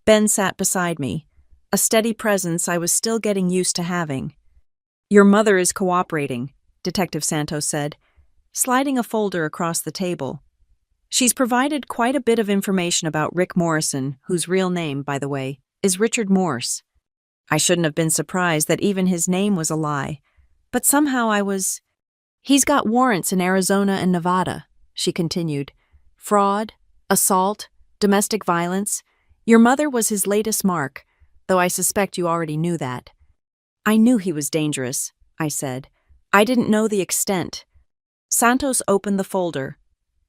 Ben sat beside me, a steady presence I was still getting used to having. "Your mother is cooperating," Detective Santos said, sliding a folder across the table. "She's provided quite a bit of information about Rick Morrison, whose real name, by the way, is Richard Morse." I shouldn't have been surprised that even his name was a lie, but somehow I was. "He's got warrants in Arizona and Nevada," she continued. "Fraud, assault, domestic violence. Your mother was his latest mark, though I suspect you already knew that." "I knew he was dangerous," I said. "I didn't know the extent." Santos opened the folder,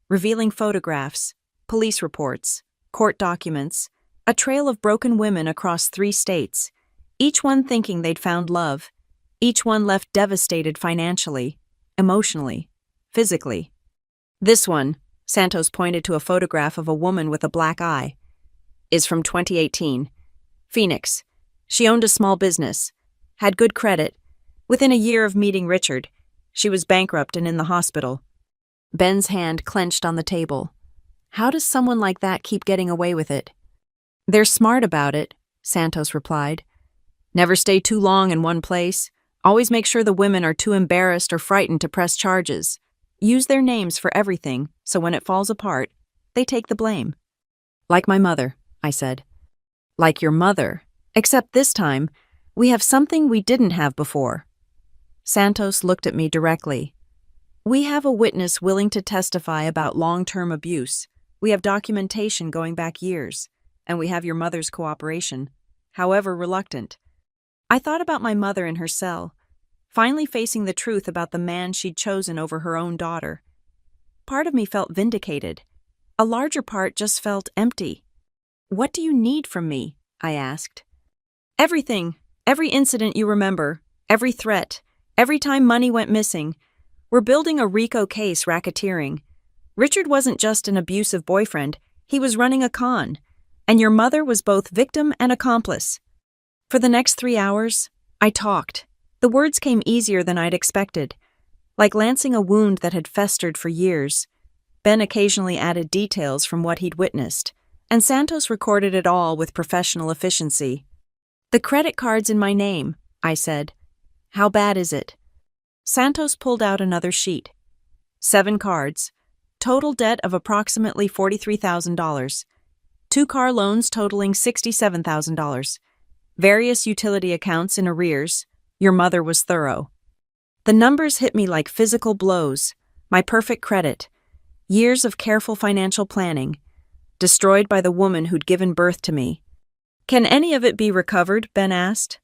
revealing photographs, police reports, court documents, a trail of broken women across 3 states, each one thinking they'd found love, each one left devastated financially, emotionally, physically. "This one," Santos pointed to a photograph of a woman with a black eye, "is from 2018. Phoenix. She owned a small business, had good credit. Within a year of meeting Richard, she was bankrupt and in the hospital." Ben's hand clenched on the table. "How does someone like that keep getting away with it?" "They're smart about it," Santos replied. "Never stay too long in one place. Always make sure the women are too embarrassed or frightened to press charges. Use their names for everything, so when it falls apart, they take the blame." "Like my mother," I said. "Like your mother, except this time, we have something we didn't have before." Santos looked at me directly. "We have a witness willing to testify about long-term abuse. We have documentation going back years, and we have your mother's cooperation, however reluctant." I thought about my mother in her cell, finally facing the truth about the man she'd chosen over her own daughter. Part of me felt vindicated. A larger part just felt empty. "What do you need from me?" I asked. "Everything. Every incident you remember. Every threat. Every time money went missing. We're building a RICO case racketeering. Richard wasn't just an abusive boyfriend. He was running a con. And your mother was both victim and accomplice." For the next 3 hours, I talked. The words came easier than I'd expected, like lancing a wound that had festered for years. Ben occasionally added details from what he'd witnessed, and Santos recorded it all with professional efficiency. "The credit card's in my name," I said. "How bad is it?" Santos pulled out another sheet. 7 cards. Total debt of approximately $43,000. 2 car loans totaling $67,000. Various utility accounts in arrears. Your mother was thorough. The numbers hit me like physical blows. My perfect credit. Years of careful financial planning. Destroyed by the woman who'd given birth to me. "Can any of it be recovered?" Ben asked.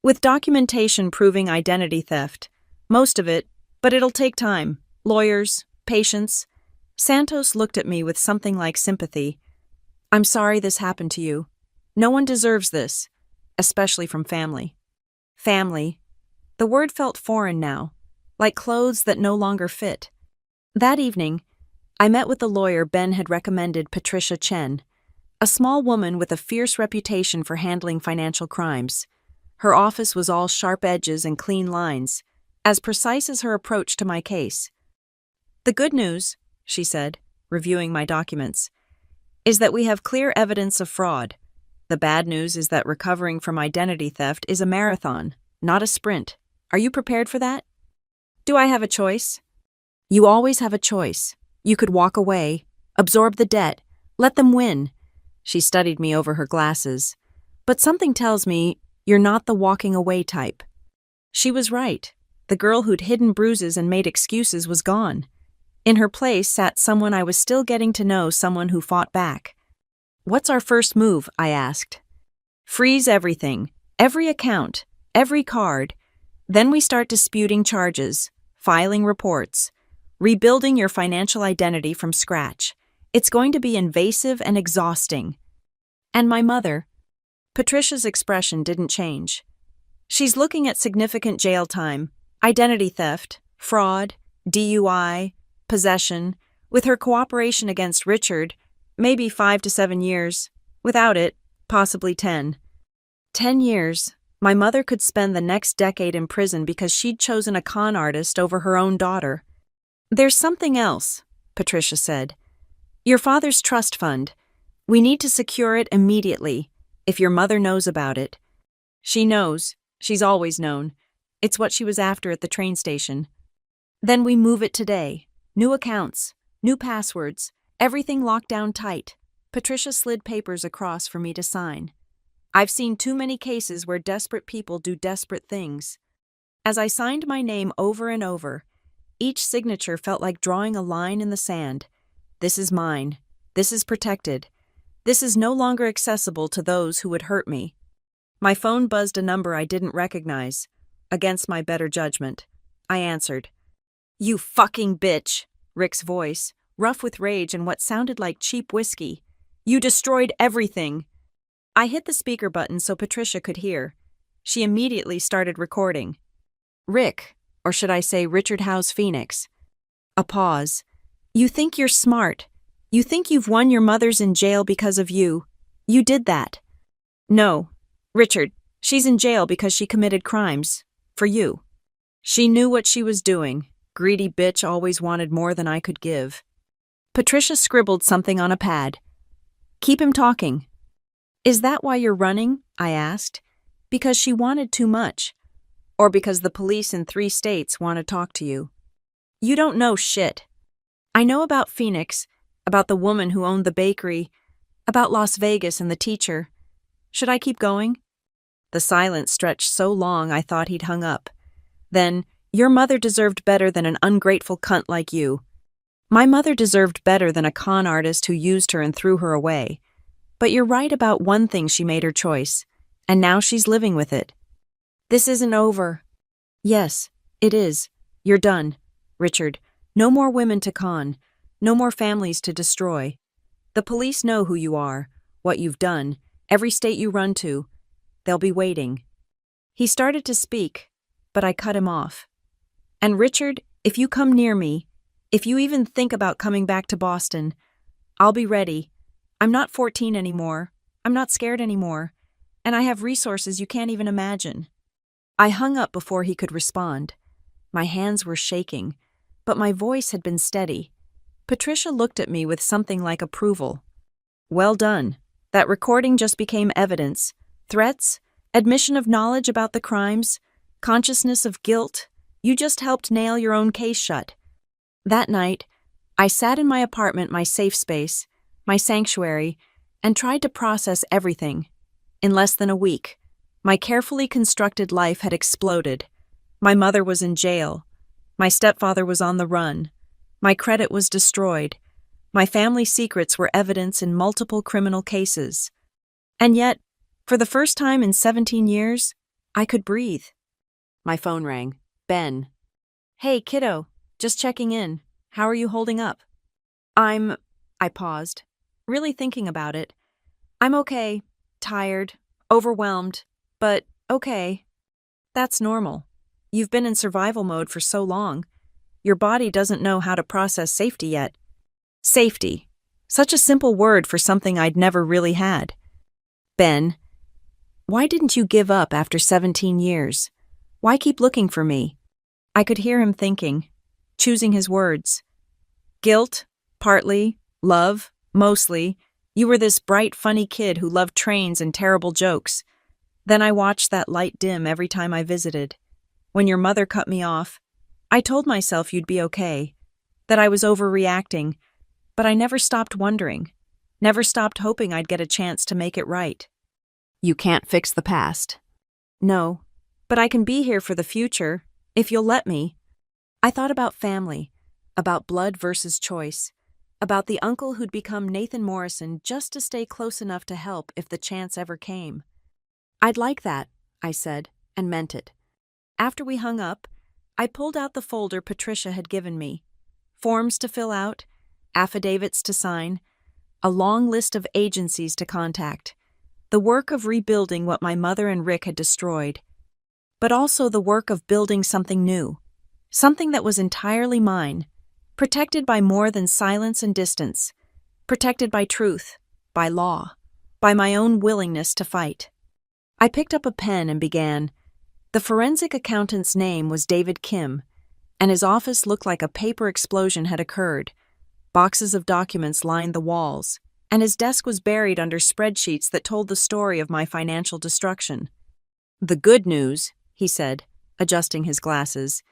"With documentation proving identity theft. Most of it, but it'll take time. Lawyers, patience." Santos looked at me with something like sympathy. "I'm sorry this happened to you. No one deserves this, especially from family." Family. The word felt foreign now, like clothes that no longer fit. That evening, I met with the lawyer Ben had recommended, Patricia Chen, a small woman with a fierce reputation for handling financial crimes. Her office was all sharp edges and clean lines, as precise as her approach to my case. "The good news," she said, reviewing my documents, "is that we have clear evidence of fraud. The bad news is that recovering from identity theft is a marathon, not a sprint. Are you prepared for that? Do I have a choice? You always have a choice. You could walk away, absorb the debt, let them win. She studied me over her glasses. But something tells me you're not the walking away type. She was right. The girl who'd hidden bruises and made excuses was gone. In her place sat someone I was still getting to know, someone who fought back. What's our first move? I asked. Freeze everything, every account, every card. Then we start disputing charges, filing reports, rebuilding your financial identity from scratch. It's going to be invasive and exhausting. And my mother? Patricia's expression didn't change. She's looking at significant jail time, identity theft, fraud, DUI, possession. With her cooperation against Richard, maybe 5 to 7 years. Without it, possibly 10. 10 years. My mother could spend the next decade in prison because she'd chosen a con artist over her own daughter. There's something else, Patricia said. Your father's trust fund. We need to secure it immediately, if your mother knows about it. She knows. She's always known. It's what she was after at the train station. Then we move it today. New accounts, new passwords, everything locked down tight. Patricia slid papers across for me to sign. I've seen too many cases where desperate people do desperate things. As I signed my name over and over, each signature felt like drawing a line in the sand. This is mine. This is protected. This is no longer accessible to those who would hurt me. My phone buzzed a number I didn't recognize. Against my better judgment, I answered. You fucking bitch, Rick's voice, rough with rage and what sounded like cheap whiskey. You destroyed everything. I hit the speaker button so Patricia could hear. She immediately started recording. Rick, or should I say Richard Howe's Phoenix. A pause. You think you're smart. You think you've won your mother's in jail because of you. You did that. No, Richard, she's in jail because she committed crimes. For you. She knew what she was doing. Greedy bitch always wanted more than I could give. Patricia scribbled something on a pad. Keep him talking. Is that why you're running? I asked. Because she wanted too much. Or because the police in 3 states want to talk to you. You don't know shit. I know about Phoenix, about the woman who owned the bakery, about Las Vegas and the teacher. Should I keep going? The silence stretched so long I thought he'd hung up. Then, your mother deserved better than an ungrateful cunt like you. My mother deserved better than a con artist who used her and threw her away. But you're right about one thing, she made her choice, and now she's living with it. This isn't over. Yes, it is. You're done, Richard. No more women to con. No more families to destroy. The police know who you are, what you've done, every state you run to. They'll be waiting. He started to speak, but I cut him off. And Richard, if you come near me, if you even think about coming back to Boston, I'll be ready. I'm not 14 anymore. I'm not scared anymore. And I have resources you can't even imagine. I hung up before he could respond. My hands were shaking, but my voice had been steady. Patricia looked at me with something like approval. Well done. That recording just became evidence. Threats, admission of knowledge about the crimes, consciousness of guilt. You just helped nail your own case shut. That night, I sat in my apartment, my safe space, my sanctuary, and tried to process everything. In less than a week, my carefully constructed life had exploded. My mother was in jail. My stepfather was on the run. My credit was destroyed. My family secrets were evidence in multiple criminal cases. And yet, for the first time in 17 years, I could breathe. My phone rang. Ben. Hey, kiddo. Just checking in. How are you holding up? I paused, really thinking about it. I'm okay. Tired. Overwhelmed. But okay. That's normal. You've been in survival mode for so long. Your body doesn't know how to process safety yet. Safety. Such a simple word for something I'd never really had. Ben. Why didn't you give up after 17 years? Why keep looking for me? I could hear him thinking, choosing his words. Guilt, partly. Love, mostly. You were this bright, funny kid who loved trains and terrible jokes. Then I watched that light dim every time I visited. When your mother cut me off, I told myself you'd be okay, that I was overreacting, but I never stopped wondering, never stopped hoping I'd get a chance to make it right. You can't fix the past. No, but I can be here for the future, if you'll let me. I thought about family, about blood versus choice, about the uncle who'd become Nathan Morrison just to stay close enough to help if the chance ever came. I'd like that, I said, and meant it. After we hung up, I pulled out the folder Patricia had given me. Forms to fill out, affidavits to sign, a long list of agencies to contact, the work of rebuilding what my mother and Rick had destroyed, but also the work of building something new, something that was entirely mine, protected by more than silence and distance, protected by truth, by law, by my own willingness to fight. I picked up a pen and began. The forensic accountant's name was David Kim, and his office looked like a paper explosion had occurred. Boxes of documents lined the walls, and his desk was buried under spreadsheets that told the story of my financial destruction. The good news, he said, adjusting his glasses,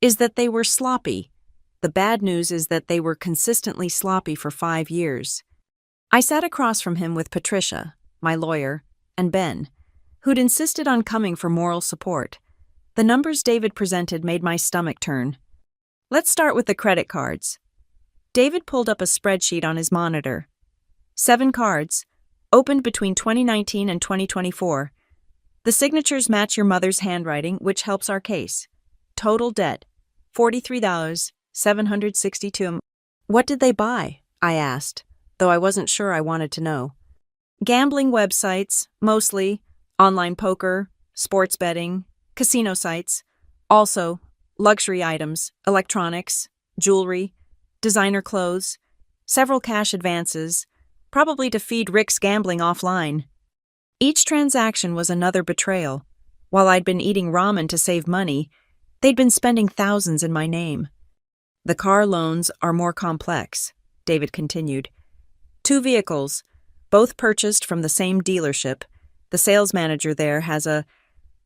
is that they were sloppy. The bad news is that they were consistently sloppy for 5 years. I sat across from him with Patricia, my lawyer, and Ben, who'd insisted on coming for moral support. The numbers David presented made my stomach turn. Let's start with the credit cards. David pulled up a spreadsheet on his monitor. 7 cards, opened between 2019 and 2024. The signatures match your mother's handwriting, which helps our case. Total debt, $43,762. What did they buy? I asked, though I wasn't sure I wanted to know. Gambling websites, mostly, online poker, sports betting, casino sites, also luxury items, electronics, jewelry, designer clothes, several cash advances, probably to feed Rick's gambling offline. Each transaction was another betrayal. While I'd been eating ramen to save money, they'd been spending thousands in my name. The car loans are more complex, David continued. 2 vehicles, both purchased from the same dealership. The sales manager there has a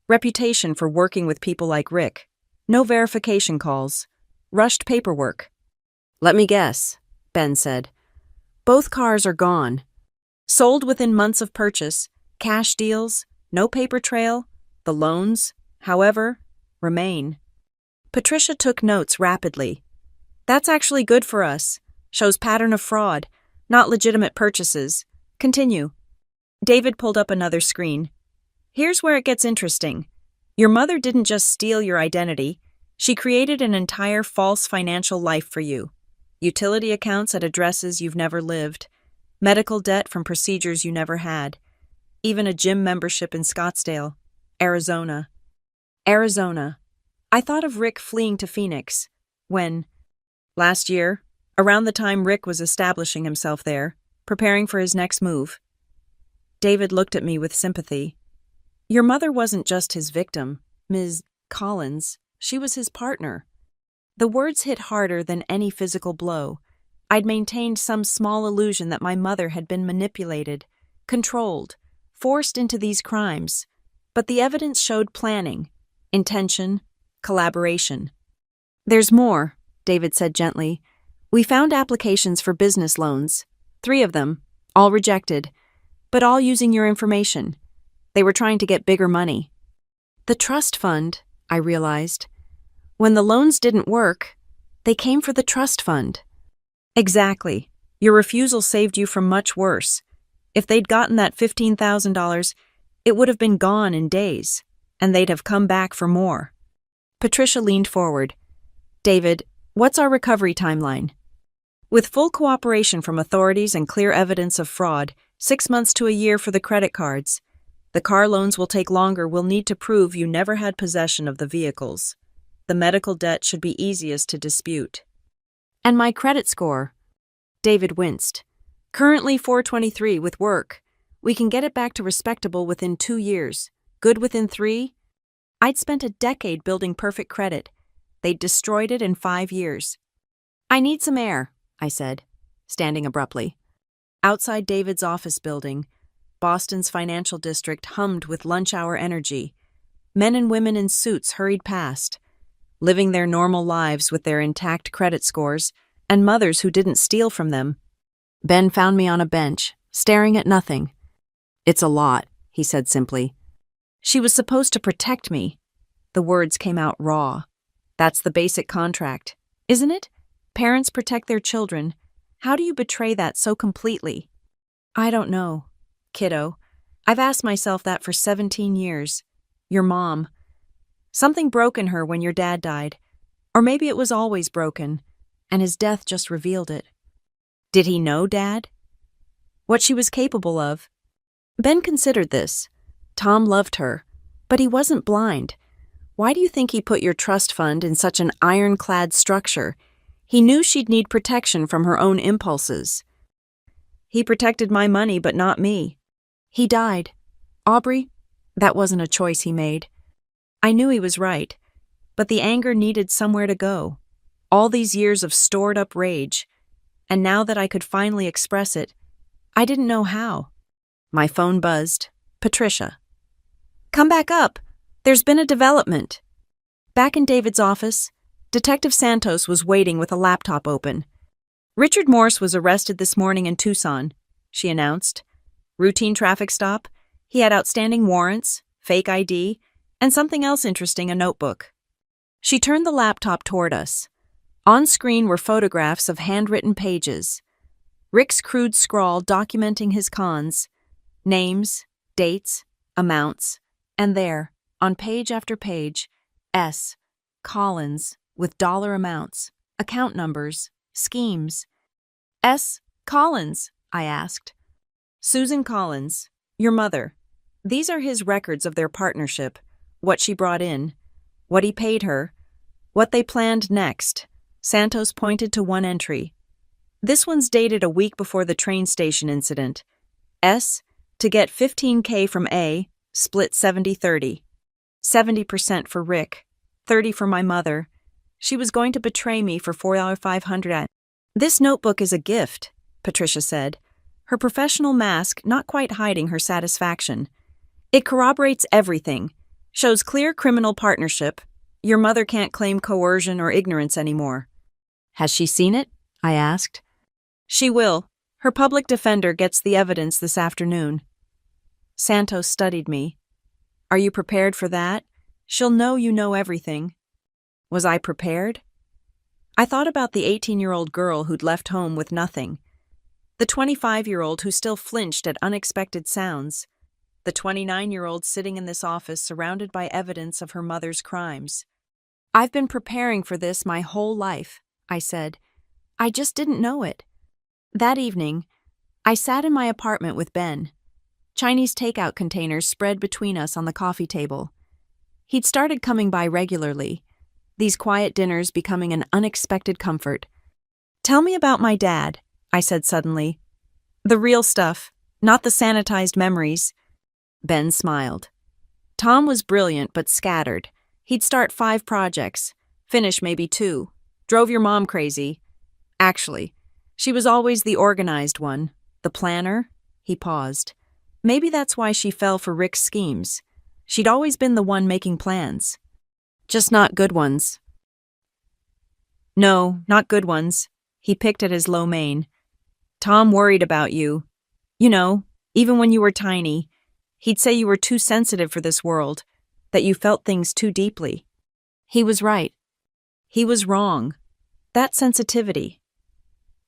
reputation for working with people like Rick. No verification calls. Rushed paperwork. Let me guess, Ben said. Both cars are gone. Sold within months of purchase, cash deals, no paper trail. The loans, however, remain. Patricia took notes rapidly. That's actually good for us. Shows pattern of fraud, not legitimate purchases. Continue. David pulled up another screen. Here's where it gets interesting. Your mother didn't just steal your identity. She created an entire false financial life for you. Utility accounts at addresses you've never lived. Medical debt from procedures you never had. Even a gym membership in Scottsdale, Arizona. Arizona. I thought of Rick fleeing to Phoenix. When? Last year, around the time Rick was establishing himself there, preparing for his next move. David looked at me with sympathy. Your mother wasn't just his victim, Ms. Collins. She was his partner. The words hit harder than any physical blow. I'd maintained some small illusion that my mother had been manipulated, controlled, forced into these crimes. But the evidence showed planning, intention, collaboration. There's more, David said gently. We found applications for business loans, 3 of them, all rejected, but all using your information. They were trying to get bigger money. The trust fund, I realized. When the loans didn't work, they came for the trust fund. Exactly. Your refusal saved you from much worse. If they'd gotten that $15,000, it would have been gone in days, and they'd have come back for more. Patricia leaned forward. David, what's our recovery timeline? With full cooperation from authorities and clear evidence of fraud, 6 months to a year for the credit cards. The car loans will take longer. We'll need to prove you never had possession of the vehicles. The medical debt should be easiest to dispute. And my credit score? David winced. Currently 423 with work. We can get it back to respectable within 2 years. Good within 3? I'd spent a decade building perfect credit. They'd destroyed it in 5 years. I need some air, I said, standing abruptly. Outside David's office building, Boston's financial district hummed with lunch-hour energy. Men and women in suits hurried past, living their normal lives with their intact credit scores and mothers who didn't steal from them. Ben found me on a bench, staring at nothing. "It's a lot," he said simply. "She was supposed to protect me." The words came out raw. "That's the basic contract, isn't it? Parents protect their children. How do you betray that so completely?" "I don't know, kiddo. I've asked myself that for 17 years. Your mom. Something broke in her when your dad died. Or maybe it was always broken, and his death just revealed it." "Did he know, Dad? What she was capable of?" Ben considered this. Tom loved her, but he wasn't blind. Why do you think he put your trust fund in such an ironclad structure? He knew she'd need protection from her own impulses. "He protected my money, but not me. He died. Aubrey, that wasn't a choice he made. I knew he was right, but the anger needed somewhere to go. All these years of stored-up rage, and now that I could finally express it, I didn't know how." My phone buzzed. Patricia. "Come back up. There's been a development." Back in David's office, Detective Santos was waiting with a laptop open. "Richard Morse was arrested this morning in Tucson," she announced. "Routine traffic stop. He had outstanding warrants, fake ID, and something else interesting, a notebook." She turned the laptop toward us. On screen were photographs of handwritten pages. Rick's crude scrawl documenting his cons, names, dates, amounts, and there, on page after page, S. Collins, with dollar amounts, account numbers, schemes. "S. Collins?" I asked. "Susan Collins, your mother. These are his records of their partnership, what she brought in, what he paid her, what they planned next." Santos pointed to one entry. "This one's dated a week before the train station incident. S. To get $15K from A, split 70-30. 70% for Rick, 30 for my mother. She was going to betray me for $4,500. "This notebook is a gift," Patricia said, her professional mask not quite hiding her satisfaction. "It corroborates everything, shows clear criminal partnership. Your mother can't claim coercion or ignorance anymore." "Has she seen it?" I asked. "She will. Her public defender gets the evidence this afternoon." Santos studied me. "Are you prepared for that? She'll know you know everything." Was I prepared? I thought about the 18-year-old girl who'd left home with nothing, the 25-year-old who still flinched at unexpected sounds, the 29-year-old sitting in this office surrounded by evidence of her mother's crimes. "I've been preparing for this my whole life," I said. "I just didn't know it." That evening, I sat in my apartment with Ben. Chinese takeout containers spread between us on the coffee table. He'd started coming by regularly, these quiet dinners becoming an unexpected comfort. "Tell me about my dad," I said suddenly. "The real stuff, not the sanitized memories." Ben smiled. "Tom was brilliant but scattered. He'd start 5 projects, finish maybe 2. Drove your mom crazy. Actually, she was always the organized one, the planner." He paused. "Maybe that's why she fell for Rick's schemes. She'd always been the one making plans. Just not good ones." "No, not good ones." He picked at his low mane. "Tom worried about you. You know, even when you were tiny. He'd say you were too sensitive for this world, that you felt things too deeply." He was right. He was wrong. That sensitivity.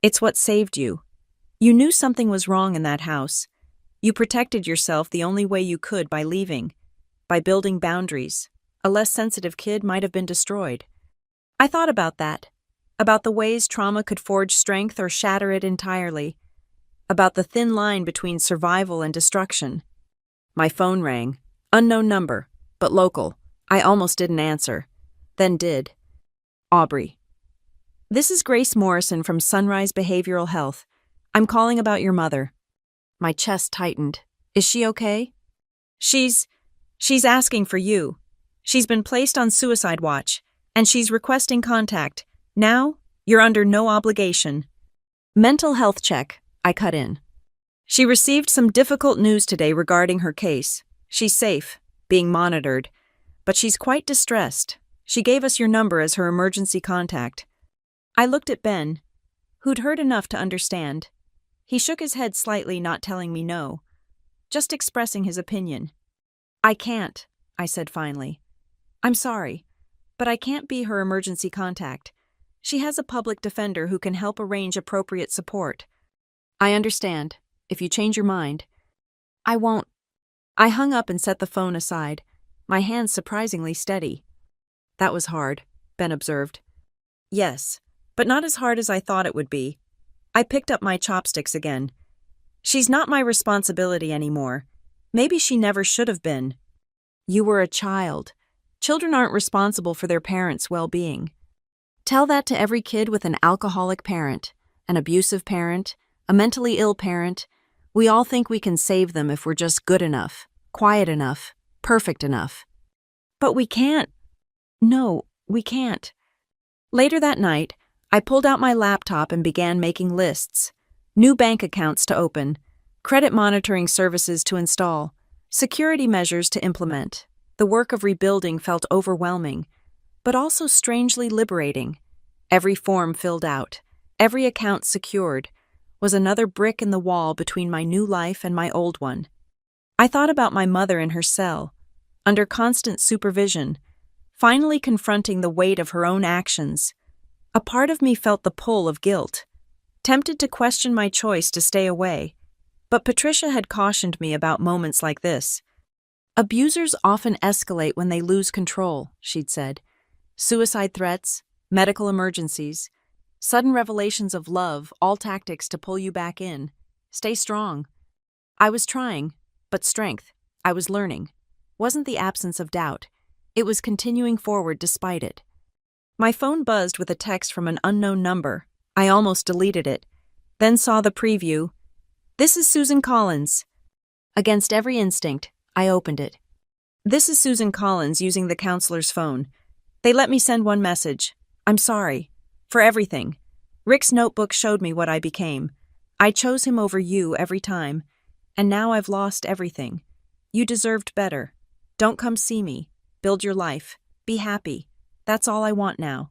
It's what saved you. You knew something was wrong in that house. You protected yourself the only way you could by leaving, by building boundaries. A less sensitive kid might have been destroyed. I thought about that, about the ways trauma could forge strength or shatter it entirely, about the thin line between survival and destruction. My phone rang. Unknown number, but local. I almost didn't answer. Then did. "Aubrey. This is Grace Morrison from Sunrise Behavioral Health. I'm calling about your mother." My chest tightened. "Is she okay?" She's asking for you. She's been placed on suicide watch, and she's requesting contact. Now, you're under no obligation." "Mental health check," I cut in. She received some difficult news today regarding her case. She's safe, being monitored, but she's quite distressed. She gave us your number as her emergency contact. I looked at Ben, who'd heard enough to understand. He shook his head slightly, not telling me no, just expressing his opinion. I can't, I said finally. I'm sorry, but I can't be her emergency contact. She has a public defender who can help arrange appropriate support. I understand. If you change your mind. I won't. I hung up and set the phone aside, my hands surprisingly steady. That was hard, Ben observed. Yes, but not as hard as I thought it would be. I picked up my chopsticks again. She's not my responsibility anymore. Maybe she never should have been. You were a child. Children aren't responsible for their parents' well-being. Tell that to every kid with an alcoholic parent, an abusive parent, a mentally ill parent. We all think we can save them if we're just good enough, quiet enough, perfect enough. But we can't. No, we can't. Later that night, I pulled out my laptop and began making lists. New bank accounts to open, credit monitoring services to install, security measures to implement. The work of rebuilding felt overwhelming, but also strangely liberating. Every form filled out, every account secured, was another brick in the wall between my new life and my old one. I thought about my mother in her cell, under constant supervision, finally confronting the weight of her own actions. A part of me felt the pull of guilt, tempted to question my choice to stay away. But Patricia had cautioned me about moments like this. Abusers often escalate when they lose control, she'd said. Suicide threats, medical emergencies, sudden revelations of love, all tactics to pull you back in. Stay strong. I was trying, but strength, I was learning, wasn't the absence of doubt. It was continuing forward despite it. My phone buzzed with a text from an unknown number. I almost deleted it, then saw the preview. This is Susan Collins. Against every instinct, I opened it. This is Susan Collins using the counselor's phone. They let me send one message. I'm sorry. For everything. Rick's notebook showed me what I became. I chose him over you every time, and now I've lost everything. You deserved better. Don't come see me. Build your life. Be happy. That's all I want now.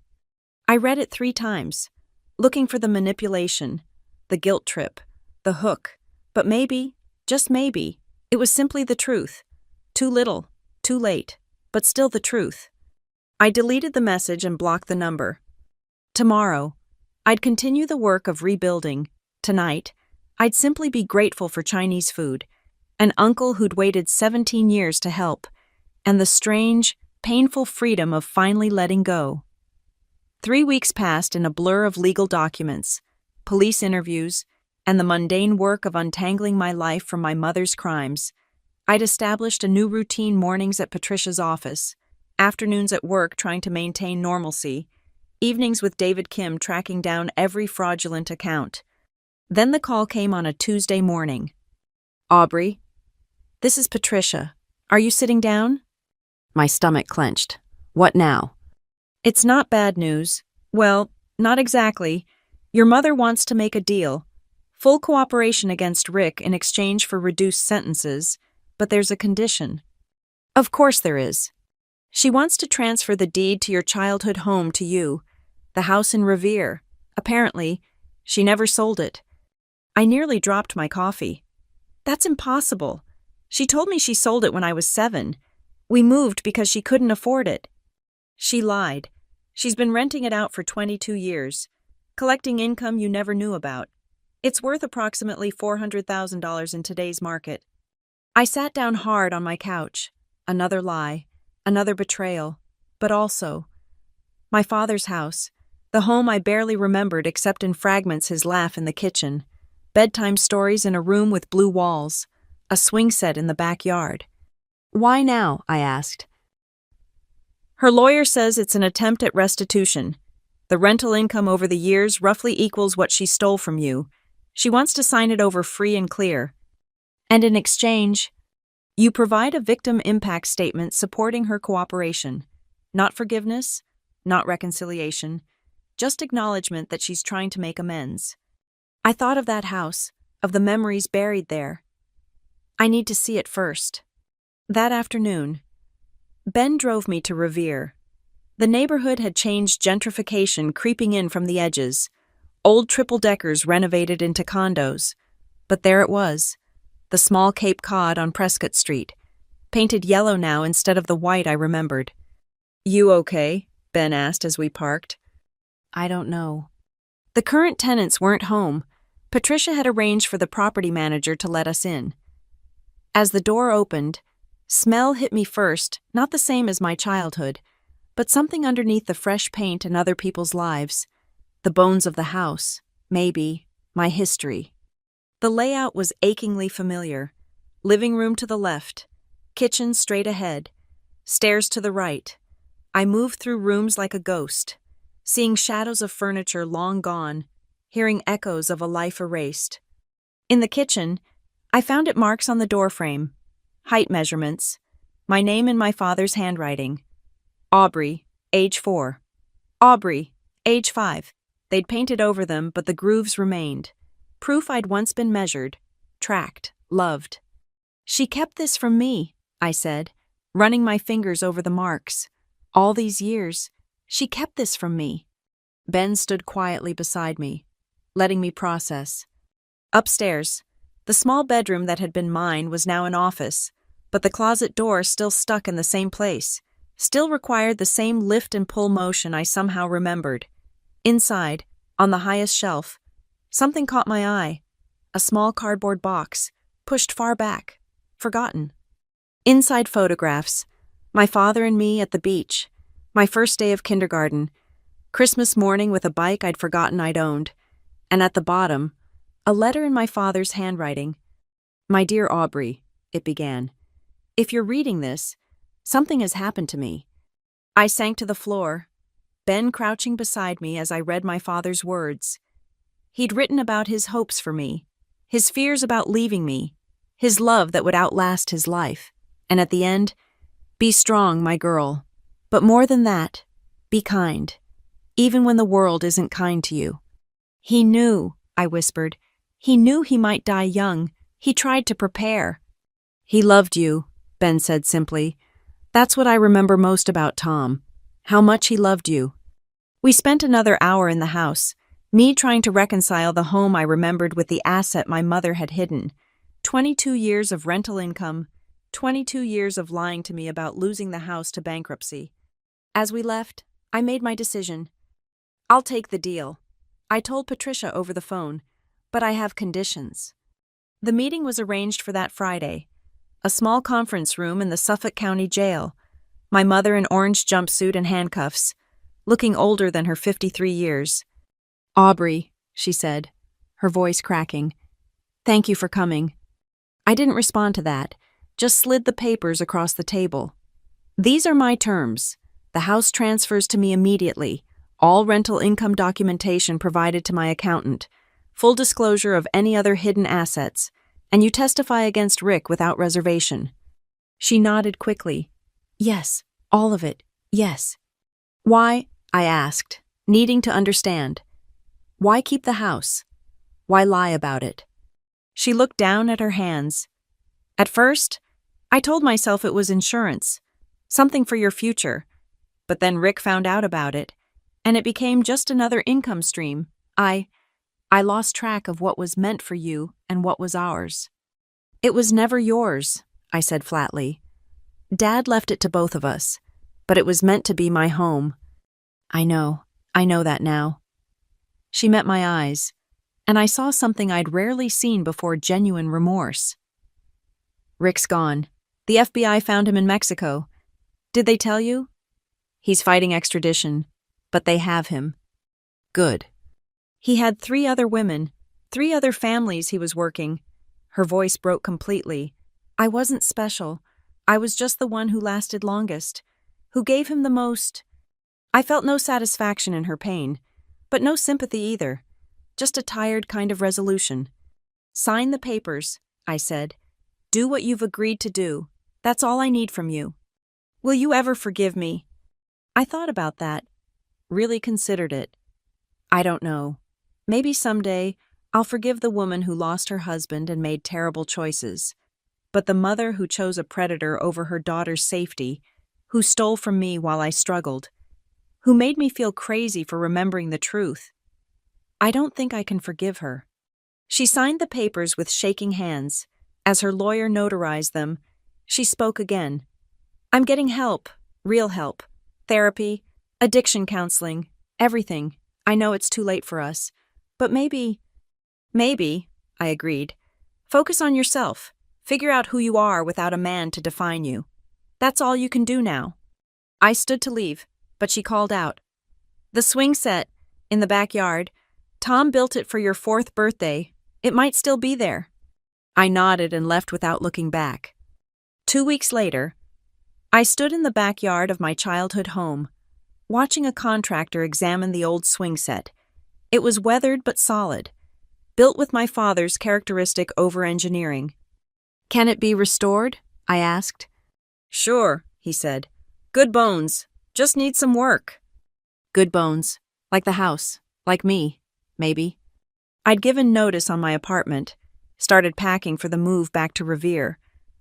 I read it 3 times, looking for the manipulation, the guilt trip, the hook. But maybe, just maybe, it was simply the truth. Too little, too late, but still the truth. I deleted the message and blocked the number. Tomorrow, I'd continue the work of rebuilding. Tonight, I'd simply be grateful for Chinese food, an uncle who'd waited 17 years to help, and the strange, painful freedom of finally letting go. 3 weeks passed in a blur of legal documents, police interviews, and the mundane work of untangling my life from my mother's crimes. I'd established a new routine: mornings at Patricia's office, afternoons at work trying to maintain normalcy, evenings with David Kim tracking down every fraudulent account. Then the call came on a Tuesday morning. Aubrey, this is Patricia. Are you sitting down? My stomach clenched. What now? It's not bad news. Well, not exactly. Your mother wants to make a deal. Full cooperation against Rick in exchange for reduced sentences, but there's a condition. Of course there is. She wants to transfer the deed to your childhood home to you, the house in Revere. Apparently, she never sold it. I nearly dropped my coffee. That's impossible. She told me she sold it when I was 7. We moved because she couldn't afford it. She lied. She's been renting it out for 22 years, collecting income you never knew about. It's worth approximately $400,000 in today's market. I sat down hard on my couch. Another lie, another betrayal, but also my father's house, the home I barely remembered except in fragments: his laugh in the kitchen, bedtime stories in a room with blue walls, a swing set in the backyard. Why now? I asked. Her lawyer says it's an attempt at restitution. The rental income over the years roughly equals what she stole from you. She wants to sign it over free and clear. And in exchange, you provide a victim impact statement supporting her cooperation. Not forgiveness, not reconciliation, just acknowledgement that she's trying to make amends. I thought of that house, of the memories buried there. I need to see it first. That afternoon, Ben drove me to Revere. The neighborhood had changed, gentrification creeping in from the edges, old triple-deckers renovated into condos. But there it was, the small Cape Cod on Prescott Street, painted yellow now instead of the white I remembered. "You okay?" Ben asked as we parked. "I don't know." The current tenants weren't home. Patricia had arranged for the property manager to let us in. As the door opened, smell hit me first, not the same as my childhood, but something underneath the fresh paint and other people's lives. The bones of the house, maybe, my history. The layout was achingly familiar. Living room to the left, kitchen straight ahead, stairs to the right. I moved through rooms like a ghost, seeing shadows of furniture long gone, hearing echoes of a life erased. In the kitchen, I found it marks on the doorframe, height measurements, my name in my father's handwriting. Aubrey, age 4. Aubrey, age 5. They'd painted over them, but the grooves remained. Proof I'd once been measured, tracked, loved. "She kept this from me," I said, running my fingers over the marks. "All these years, she kept this from me." Ben stood quietly beside me, letting me process. Upstairs, the small bedroom that had been mine was now an office, but the closet door still stuck in the same place, still required the same lift and pull motion I somehow remembered. Inside, on the highest shelf, something caught my eye. A small cardboard box, pushed far back, forgotten. Inside photographs, my father and me at the beach, my first day of kindergarten, Christmas morning with a bike I'd forgotten I'd owned, and at the bottom, a letter in my father's handwriting. "My dear Aubrey," it began, "if you're reading this, something has happened to me." I sank to the floor, Ben crouching beside me as I read my father's words. He'd written about his hopes for me, his fears about leaving me, his love that would outlast his life, and at the end, "Be strong, my girl. But more than that, be kind, even when the world isn't kind to you." "He knew," I whispered. "He knew he might die young. He tried to prepare." "He loved you," Ben said simply. "That's what I remember most about Tom, how much he loved you." We spent another hour in the house, me trying to reconcile the home I remembered with the asset my mother had hidden. 22 years of rental income, 22 years of lying to me about losing the house to bankruptcy. As we left, I made my decision. "I'll take the deal," I told Patricia over the phone, "but I have conditions." The meeting was arranged for that Friday, a small conference room in the Suffolk County Jail, my mother in orange jumpsuit and handcuffs, looking older than her 53 years. "Aubrey," she said, her voice cracking, "thank you for coming." I didn't respond to that, just slid the papers across the table. "These are my terms. The house transfers to me immediately, all rental income documentation provided to my accountant, full disclosure of any other hidden assets, and you testify against Rick without reservation." She nodded quickly. "Yes, all of it, yes." "Why?" I asked, needing to understand. "Why keep the house? Why lie about it?" She looked down at her hands. "At first, I told myself it was insurance, something for your future. But then Rick found out about it, and it became just another income stream. I lost track of what was meant for you and what was ours." "It was never yours," I said flatly. "Dad left it to both of us, but it was meant to be my home." I know that now." She met my eyes, and I saw something I'd rarely seen before: genuine remorse. "Rick's gone. The FBI found him in Mexico. Did they tell you? He's fighting extradition, but they have him." "Good." "He had 3 other women, 3 other families he was working." Her voice broke completely. "I wasn't special. I was just the one who lasted longest, who gave him the most." I felt no satisfaction in her pain, but no sympathy either, just a tired kind of resolution. "Sign the papers," I said. "Do what you've agreed to do. That's all I need from you." "Will you ever forgive me?" I thought about that, really considered it. "I don't know. Maybe someday I'll forgive the woman who lost her husband and made terrible choices. But the mother who chose a predator over her daughter's safety, who stole from me while I struggled, who made me feel crazy for remembering the truth, I don't think I can forgive her. She signed the papers with shaking hands. As her lawyer notarized them, she spoke again. I'm getting help, real help, therapy, addiction counseling, everything. I know it's too late for us. But maybe, I agreed. Focus on yourself. Figure out who you are without a man to define you. That's all you can do now. I stood to leave, but she called out. The swing set, in the backyard. Tom built it for your 4th birthday. It might still be there. I nodded and left without looking back. 2 weeks later, I stood in the backyard of my childhood home, watching a contractor examine the old swing set. It was weathered but solid, built with my father's characteristic over-engineering. Can it be restored? I asked. Sure, he said. Good bones. Just need some work. Good bones. Like the house. Like me. Maybe. I'd given notice on my apartment, started packing for the move back to Revere,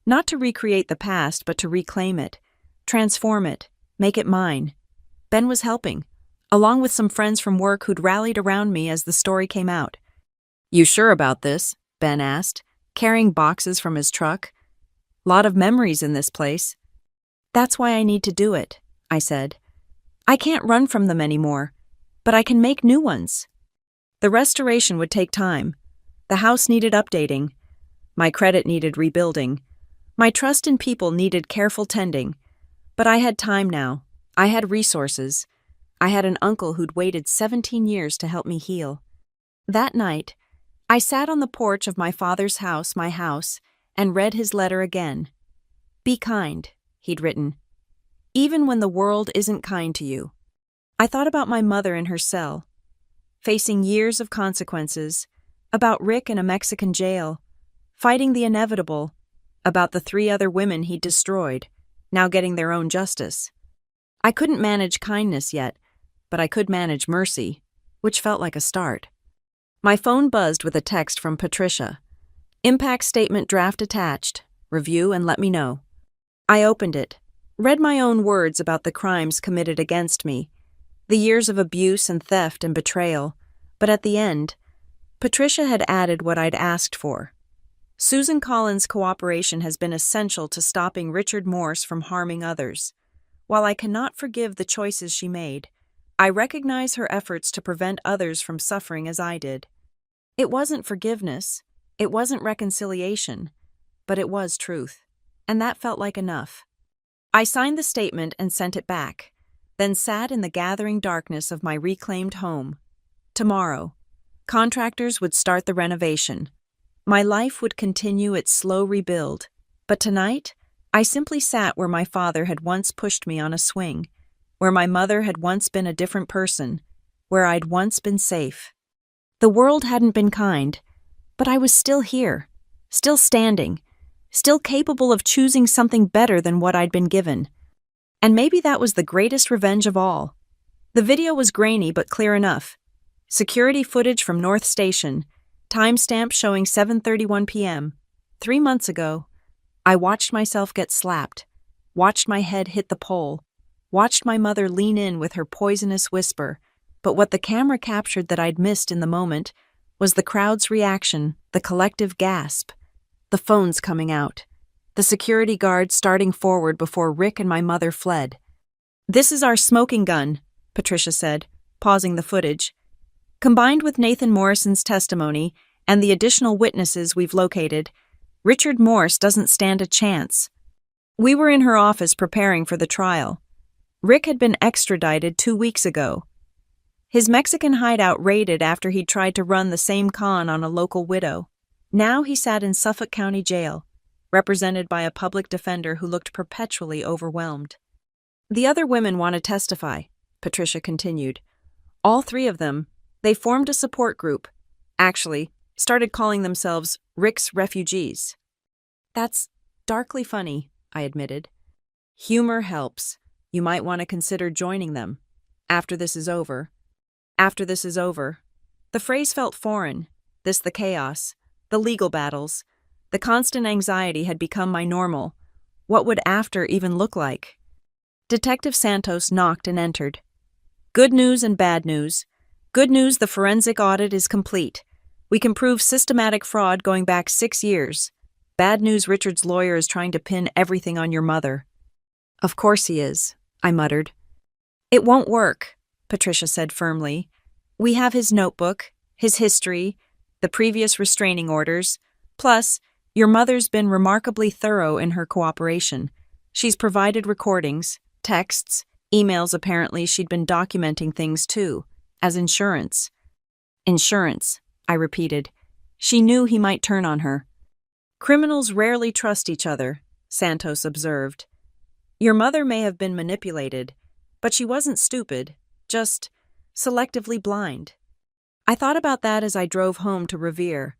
not to recreate the past but to reclaim it, transform it, make it mine. Ben was helping, along with some friends from work who'd rallied around me as the story came out. You sure about this? Ben asked, carrying boxes from his truck. Lot of memories in this place. That's why I need to do it, I said. I can't run from them anymore, but I can make new ones. The restoration would take time. The house needed updating. My credit needed rebuilding. My trust in people needed careful tending. But I had time now. I had resources. I had an uncle who'd waited 17 years to help me heal. That night, I sat on the porch of my father's house, my house, and read his letter again. Be kind, he'd written. Even when the world isn't kind to you. I thought about my mother in her cell, facing years of consequences, about Rick in a Mexican jail, fighting the inevitable, about the 3 other women he'd destroyed, now getting their own justice. I couldn't manage kindness yet, but I could manage mercy, which felt like a start. My phone buzzed with a text from Patricia. Impact statement draft attached. Review and let me know. I opened it, read my own words about the crimes committed against me, the years of abuse and theft and betrayal, but at the end, Patricia had added what I'd asked for. Susan Collins' cooperation has been essential to stopping Richard Morse from harming others. While I cannot forgive the choices she made, I recognize her efforts to prevent others from suffering as I did. It wasn't forgiveness, it wasn't reconciliation, but it was truth, and that felt like enough. I signed the statement and sent it back, then sat in the gathering darkness of my reclaimed home. Tomorrow, contractors would start the renovation. My life would continue its slow rebuild, but tonight, I simply sat where my father had once pushed me on a swing, where my mother had once been a different person, where I'd once been safe. The world hadn't been kind, but I was still here, still standing, still capable of choosing something better than what I'd been given. And maybe that was the greatest revenge of all. The video was grainy but clear enough. Security footage from North Station, timestamp showing 7:31 p.m. 3 months ago. I watched myself get slapped, watched my head hit the pole, watched my mother lean in with her poisonous whisper, but what the camera captured that I'd missed in the moment was the crowd's reaction, the collective gasp, the phones coming out, the security guard starting forward before Rick and my mother fled. This is our smoking gun, Patricia said, pausing the footage. Combined with Nathan Morrison's testimony and the additional witnesses we've located, Richard Morse doesn't stand a chance. We were in her office preparing for the trial. Rick had been extradited 2 weeks ago. His Mexican hideout raided after he'd tried to run the same con on a local widow. Now he sat in Suffolk County Jail, represented by a public defender who looked perpetually overwhelmed. The other women want to testify, Patricia continued. All 3 of them. They formed a support group. Actually, started calling themselves Rick's Refugees. That's darkly funny, I admitted. Humor helps. You might want to consider joining them. After this is over. After this is over. The phrase felt foreign. The chaos, the legal battles, the constant anxiety had become my normal. What would after even look like? Detective Santos knocked and entered. Good news and bad news. Good news, the forensic audit is complete. We can prove systematic fraud going back 6 years. Bad news, Richard's lawyer is trying to pin everything on your mother. Of course he is, I muttered. It won't work, Patricia said firmly. We have his notebook, his history, the previous restraining orders. Plus, your mother's been remarkably thorough in her cooperation. She's provided recordings, texts, emails. Apparently she'd been documenting things too, as insurance. Insurance, I repeated. She knew he might turn on her. Criminals rarely trust each other, Santos observed. Your mother may have been manipulated, but she wasn't stupid, just selectively blind. I thought about that as I drove home to Revere.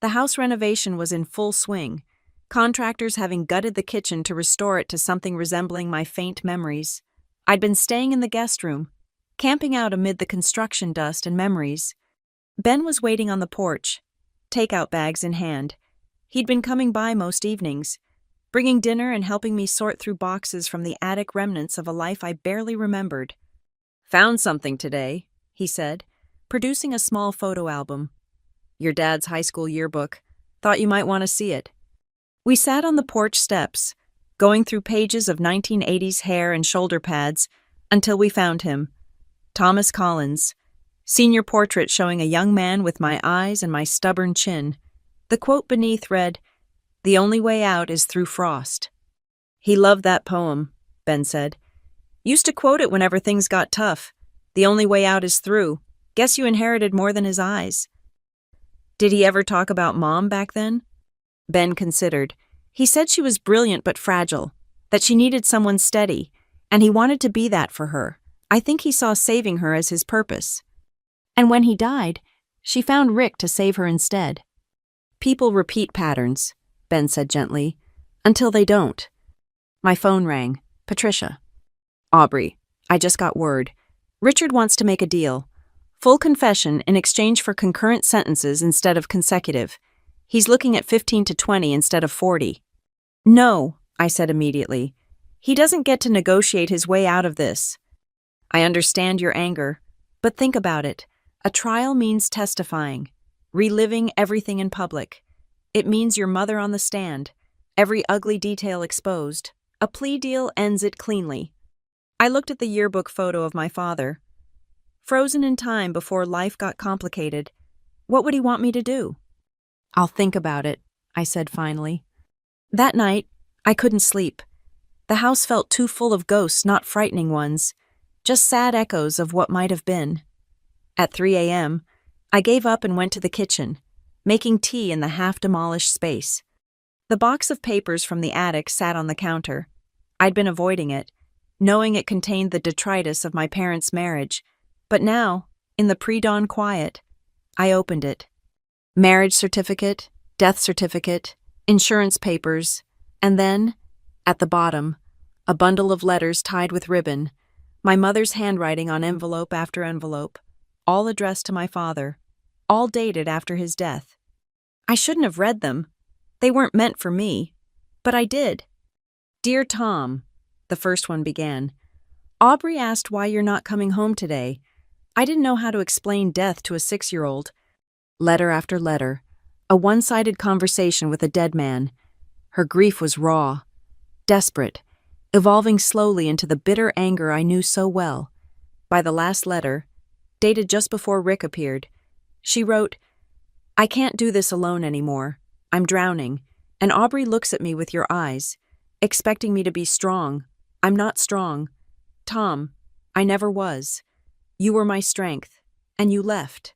The house renovation was in full swing, contractors having gutted the kitchen to restore it to something resembling my faint memories. I'd been staying in the guest room, camping out amid the construction dust and memories. Ben was waiting on the porch, takeout bags in hand. He'd been coming by most evenings, bringing dinner and helping me sort through boxes from the attic remnants of a life I barely remembered. Found something today, he said, producing a small photo album. Your dad's high school yearbook. Thought you might want to see it. We sat on the porch steps, going through pages of 1980s hair and shoulder pads, until we found him. Thomas Collins. Senior portrait showing a young man with my eyes and my stubborn chin. The quote beneath read, "The only way out is through frost." He loved that poem, Ben said. Used to quote it whenever things got tough. The only way out is through. Guess you inherited more than his eyes. Did he ever talk about Mom back then? Ben considered. He said she was brilliant but fragile, that she needed someone steady, and he wanted to be that for her. I think he saw saving her as his purpose. And when he died, she found Rick to save her instead. People repeat patterns, Ben said gently, until they don't. My phone rang. Patricia. Aubrey, I just got word. Richard wants to make a deal. Full confession in exchange for concurrent sentences instead of consecutive. He's looking at 15 to 20 instead of 40. No, I said immediately. He doesn't get to negotiate his way out of this. I understand your anger, but think about it. A trial means testifying, reliving everything in public. It means your mother on the stand, every ugly detail exposed. A plea deal ends it cleanly. I looked at the yearbook photo of my father. Frozen in time before life got complicated. What would he want me to do? I'll think about it, I said finally. That night, I couldn't sleep. The house felt too full of ghosts, not frightening ones, just sad echoes of what might have been. At 3 a.m., I gave up and went to the kitchen, making tea in the half-demolished space. The box of papers from the attic sat on the counter. I'd been avoiding it, knowing it contained the detritus of my parents' marriage. But now, in the pre-dawn quiet, I opened it. Marriage certificate, death certificate, insurance papers, and then, at the bottom, a bundle of letters tied with ribbon, my mother's handwriting on envelope after envelope, all addressed to my father, all dated after his death. I shouldn't have read them. They weren't meant for me, but I did. Dear Tom, the first one began. Aubrey asked why you're not coming home today. I didn't know how to explain death to a 6-year-old. Letter after letter, a one-sided conversation with a dead man. Her grief was raw, desperate, evolving slowly into the bitter anger I knew so well. By the last letter, dated just before Rick appeared, she wrote, I can't do this alone anymore. I'm drowning, and Aubrey looks at me with your eyes, expecting me to be strong. I'm not strong. Tom, I never was. You were my strength, and you left.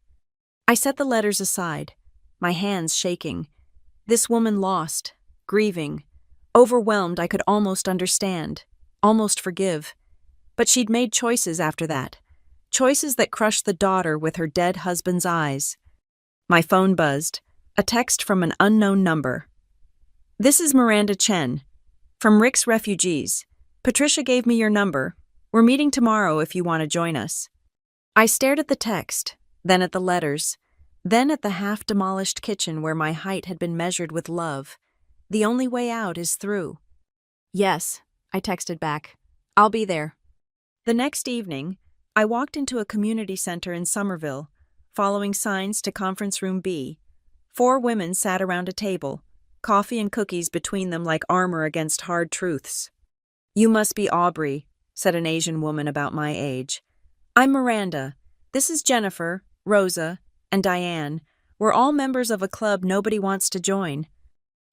I set the letters aside, my hands shaking. This woman lost, grieving, overwhelmed. I could almost understand, almost forgive. But she'd made choices after that, choices that crushed the daughter with her dead husband's eyes. My phone buzzed, a text from an unknown number. This is Miranda Chen, from Rick's Refugees. Patricia gave me your number. We're meeting tomorrow if you want to join us. I stared at the text, then at the letters. Then at the half-demolished kitchen where my height had been measured with love. The only way out is through. Yes, I texted back. I'll be there. The next evening, I walked into a community center in Somerville, following signs to Conference Room B. 4 women sat around a table, coffee and cookies between them like armor against hard truths. You must be Aubrey, said an Asian woman about my age. I'm Miranda. This is Jennifer, Rosa, and Diane. We're all members of a club nobody wants to join.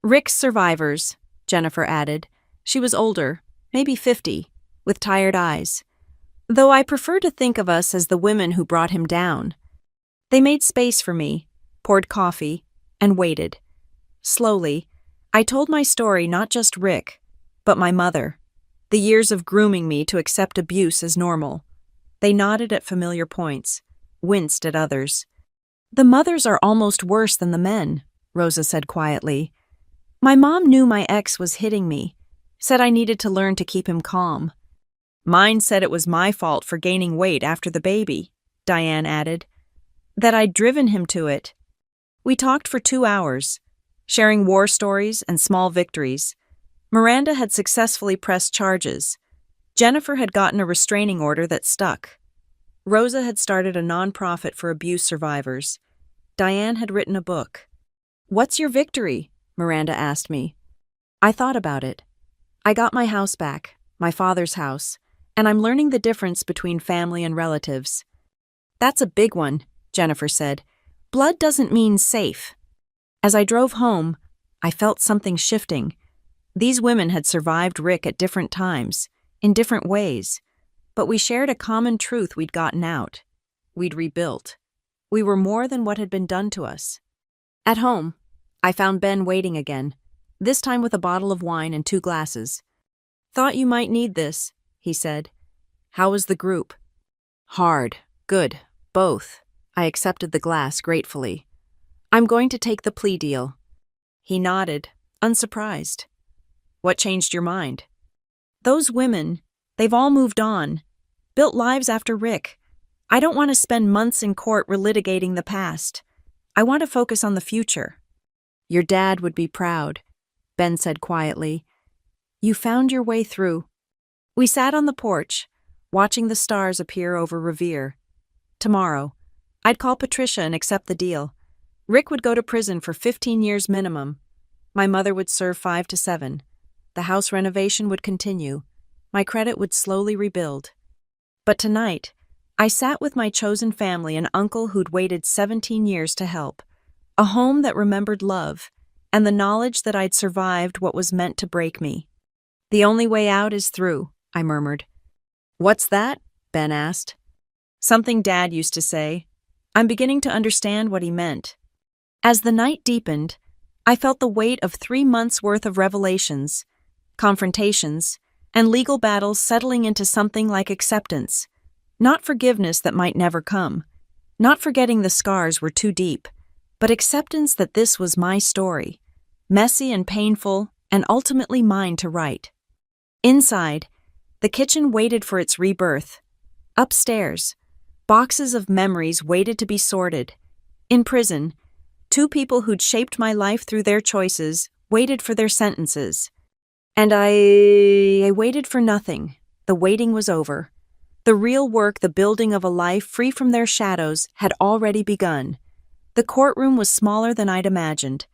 Rick's survivors, Jennifer added. She was older, maybe 50, with tired eyes. Though I prefer to think of us as the women who brought him down. They made space for me, poured coffee, and waited. Slowly, I told my story, not just Rick, but my mother. The years of grooming me to accept abuse as normal. They nodded at familiar points, winced at others. The mothers are almost worse than the men, Rosa said quietly. My mom knew my ex was hitting me, said I needed to learn to keep him calm. Mine said it was my fault for gaining weight after the baby, Diane added. That I'd driven him to it. We talked for 2 hours, sharing war stories and small victories. Miranda had successfully pressed charges. Jennifer had gotten a restraining order that stuck. Rosa had started a nonprofit for abuse survivors. Diane had written a book. What's your victory? Miranda asked me. I thought about it. I got my house back, my father's house, and I'm learning the difference between family and relatives. That's a big one, Jennifer said. Blood doesn't mean safe. As I drove home, I felt something shifting. These women had survived Rick at different times, in different ways, but we shared a common truth: we'd gotten out. We'd rebuilt. We were more than what had been done to us. At home, I found Ben waiting again, this time with a bottle of wine and 2 glasses. Thought you might need this, he said. How was the group? Hard, good, both. I accepted the glass gratefully. I'm going to take the plea deal. He nodded, unsurprised. What changed your mind? Those women, they've all moved on, built lives after Rick. I don't want to spend months in court relitigating the past. I want to focus on the future. Your dad would be proud, Ben said quietly. You found your way through. We sat on the porch, watching the stars appear over Revere. Tomorrow, I'd call Patricia and accept the deal. Rick would go to prison for 15 years minimum. My mother would serve 5 to 7. The house renovation would continue. My credit would slowly rebuild. But tonight, I sat with my chosen family, an uncle who'd waited 17 years to help, a home that remembered love, and the knowledge that I'd survived what was meant to break me. The only way out is through, I murmured. What's that? Ben asked. Something Dad used to say. I'm beginning to understand what he meant. As the night deepened, I felt the weight of 3 months' worth of revelations, confrontations, and legal battles settling into something like acceptance. Not forgiveness that might never come, not forgetting the scars were too deep, but acceptance that this was my story, messy and painful, and ultimately mine to write. Inside, the kitchen waited for its rebirth. Upstairs, boxes of memories waited to be sorted. In prison, 2 people who'd shaped my life through their choices waited for their sentences. And I waited for nothing. The waiting was over. The real work, the building of a life free from their shadows, had already begun. The courtroom was smaller than I'd imagined.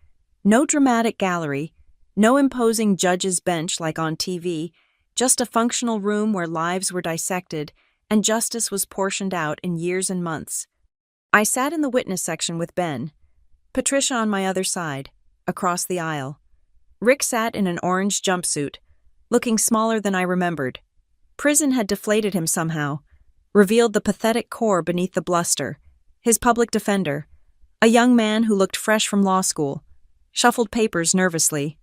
No dramatic gallery, no imposing judge's bench like on TV, just a functional room where lives were dissected and justice was portioned out in years and months. I sat in the witness section with Ben, Patricia on my other side, across the aisle. Rick sat in an orange jumpsuit, looking smaller than I remembered. Prison had deflated him somehow, revealed the pathetic core beneath the bluster. His public defender, a young man who looked fresh from law school, shuffled papers nervously.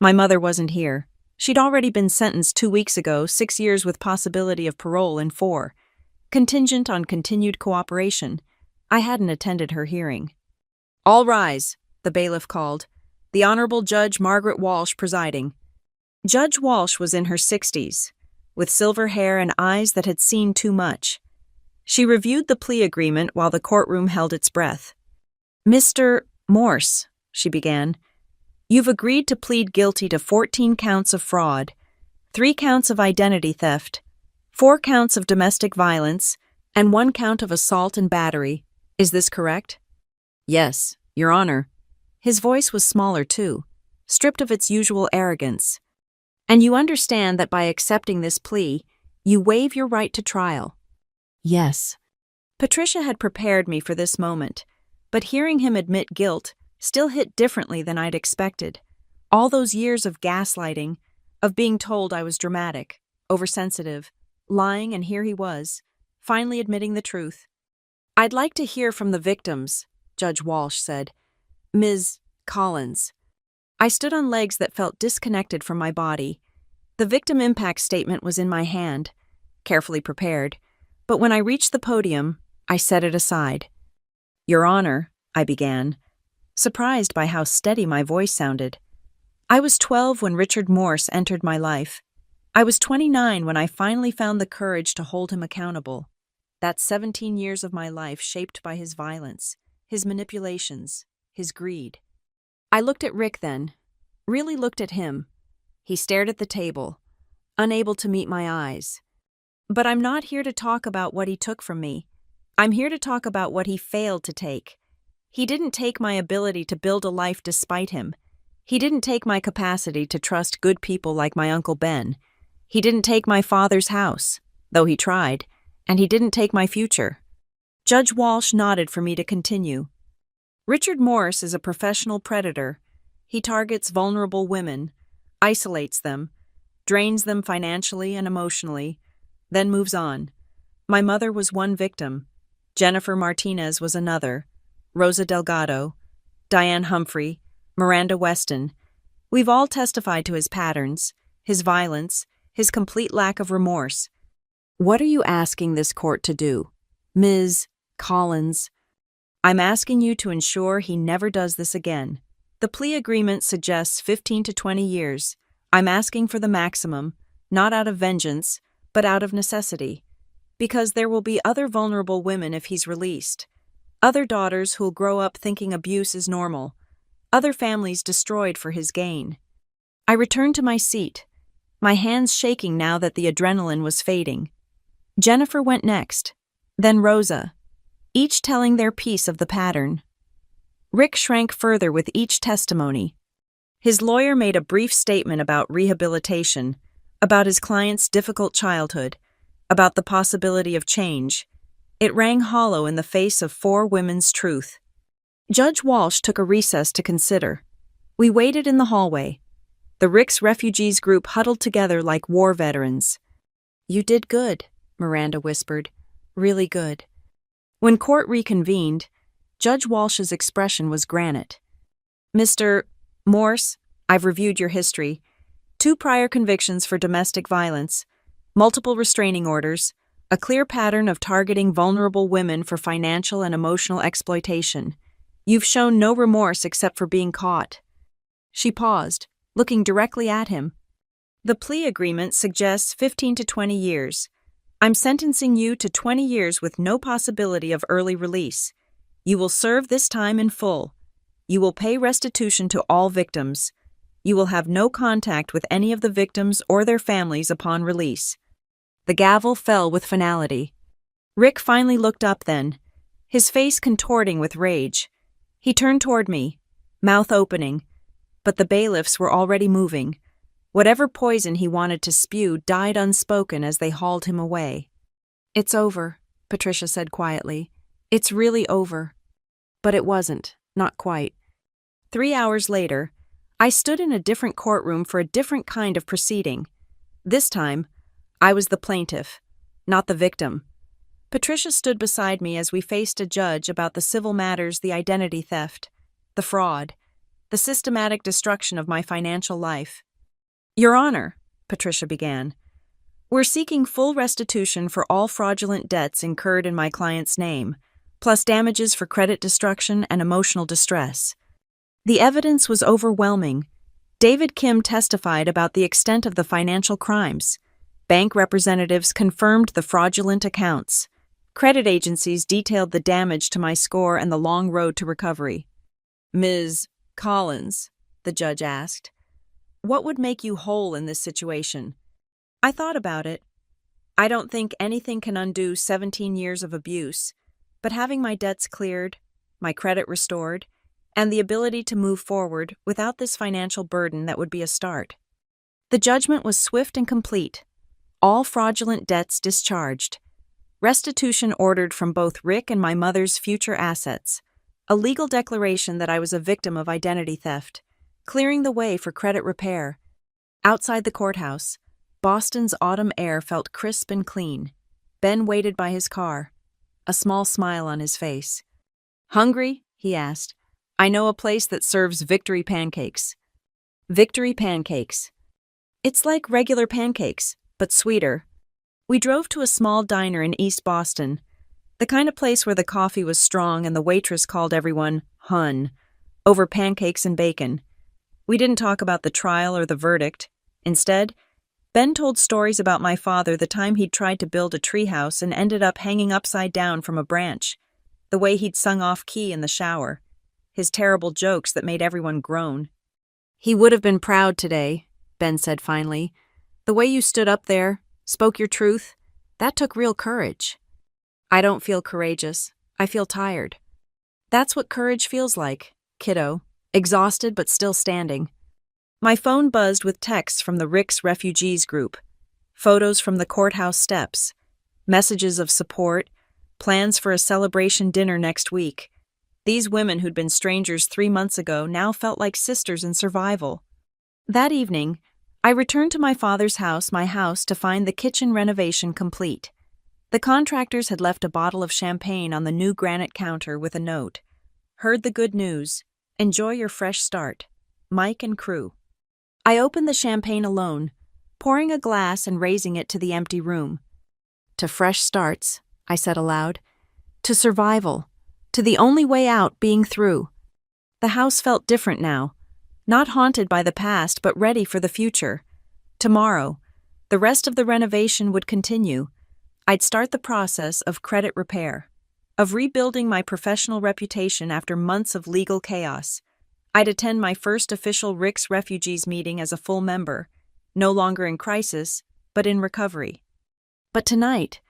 My mother wasn't here. She'd already been sentenced 2 weeks ago, 6 years with possibility of parole in 4, contingent on continued cooperation. I hadn't attended her hearing. All rise, the bailiff called, the Honorable Judge Margaret Walsh presiding. Judge Walsh was in her 60s, with silver hair and eyes that had seen too much. She reviewed the plea agreement while the courtroom held its breath. Mr. Morse, she began, you've agreed to plead guilty to 14 counts of fraud, 3 counts of identity theft, 4 counts of domestic violence, and 1 count of assault and battery. Is this correct? Yes, Your Honor. His voice was smaller, too, stripped of its usual arrogance. And you understand that by accepting this plea, you waive your right to trial. Yes. Patricia had prepared me for this moment, but hearing him admit guilt still hit differently than I'd expected. All those years of gaslighting, of being told I was dramatic, oversensitive, lying, and here he was, finally admitting the truth. I'd like to hear from the victims, Judge Walsh said. Ms. Collins. I stood on legs that felt disconnected from my body. The victim impact statement was in my hand, carefully prepared, but when I reached the podium, I set it aside. Your Honor, I began, surprised by how steady my voice sounded. I was 12 when Richard Morse entered my life. I was 29 when I finally found the courage to hold him accountable. That's 17 years of my life shaped by his violence, his manipulations, his greed. I looked at Rick then, really looked at him. He stared at the table, unable to meet my eyes. But I'm not here to talk about what he took from me. I'm here to talk about what he failed to take. He didn't take my ability to build a life despite him. He didn't take my capacity to trust good people like my Uncle Ben. He didn't take my father's house, though he tried, and he didn't take my future. Judge Walsh nodded for me to continue. Richard Morse is a professional predator. He targets vulnerable women, isolates them, drains them financially and emotionally, then moves on. My mother was one victim. Jennifer Martinez was another. Rosa Delgado, Diane Humphrey, Miranda Weston. We've all testified to his patterns, his violence, his complete lack of remorse. What are you asking this court to do, Ms. Collins? I'm asking you to ensure he never does this again. The plea agreement suggests 15 to 20 years. I'm asking for the maximum, not out of vengeance, but out of necessity. Because there will be other vulnerable women if he's released. Other daughters who'll grow up thinking abuse is normal. Other families destroyed for his gain. I returned to my seat, my hands shaking now that the adrenaline was fading. Jennifer went next, then Rosa, each telling their piece of the pattern. Rick shrank further with each testimony. His lawyer made a brief statement about rehabilitation, about his client's difficult childhood, about the possibility of change. It rang hollow in the face of 4 women's truth. Judge Walsh took a recess to consider. We waited in the hallway. The Rick's refugees group huddled together like war veterans. You did good, Miranda whispered. Really good. When court reconvened, Judge Walsh's expression was granite. Mr. Morse, I've reviewed your history. 2 prior convictions for domestic violence, multiple restraining orders, a clear pattern of targeting vulnerable women for financial and emotional exploitation. You've shown no remorse except for being caught. She paused, looking directly at him. The plea agreement suggests 15 to 20 years. I'm sentencing you to 20 years with no possibility of early release. You will serve this time in full. You will pay restitution to all victims. You will have no contact with any of the victims or their families upon release. The gavel fell with finality. Rick finally looked up then, his face contorting with rage. He turned toward me, mouth opening, but the bailiffs were already moving. Whatever poison he wanted to spew died unspoken as they hauled him away. It's over, Patricia said quietly. It's really over. But it wasn't, not quite. 3 hours later, I stood in a different courtroom for a different kind of proceeding. This time, I was the plaintiff, not the victim. Patricia stood beside me as we faced a judge about the civil matters, the identity theft, the fraud, the systematic destruction of my financial life. Your Honor, Patricia began, we're seeking full restitution for all fraudulent debts incurred in my client's name, plus damages for credit destruction and emotional distress. The evidence was overwhelming. David Kim testified about the extent of the financial crimes. Bank representatives confirmed the fraudulent accounts. Credit agencies detailed the damage to my score and the long road to recovery. "Ms. Collins," the judge asked, "what would make you whole in this situation?" I thought about it. I don't think anything can undo 17 years of abuse, but having my debts cleared, my credit restored, and the ability to move forward without this financial burden, that would be a start. The judgment was swift and complete. All fraudulent debts discharged. Restitution ordered from both Rick and my mother's future assets. A legal declaration that I was a victim of identity theft, clearing the way for credit repair. Outside the courthouse, Boston's autumn air felt crisp and clean. Ben waited by his car, a small smile on his face. "Hungry?" he asked. "I know a place that serves victory pancakes." Victory pancakes. It's like regular pancakes, but sweeter. We drove to a small diner in East Boston, the kind of place where the coffee was strong and the waitress called everyone "hun" over pancakes and bacon. We didn't talk about the trial or the verdict. Instead, Ben told stories about my father, the time he'd tried to build a treehouse and ended up hanging upside down from a branch, the way he'd sung off-key in the shower, his terrible jokes that made everyone groan. "He would have been proud today," Ben said finally. "The way you stood up there, spoke your truth, that took real courage." "I don't feel courageous. I feel tired." "That's what courage feels like, kiddo. Exhausted but still standing." My phone buzzed with texts from the Rick's Refugees group, photos from the courthouse steps, messages of support, plans for a celebration dinner next week. These women who'd been strangers 3 months ago now felt like sisters in survival. That evening, I returned to my father's house, to find the kitchen renovation complete. The contractors had left a bottle of champagne on the new granite counter with a note. "Heard the good news. Enjoy your fresh start. Mike and crew." I opened the champagne alone, pouring a glass and raising it to the empty room. "To fresh starts," I said aloud. "To survival. To the only way out being through." The house felt different now, not haunted by the past but ready for the future. Tomorrow, the rest of the renovation would continue. I'd start the process of credit repair, of rebuilding my professional reputation after months of legal chaos. I'd attend my first official Rick's Refugees meeting as a full member, no longer in crisis, but in recovery. But tonight,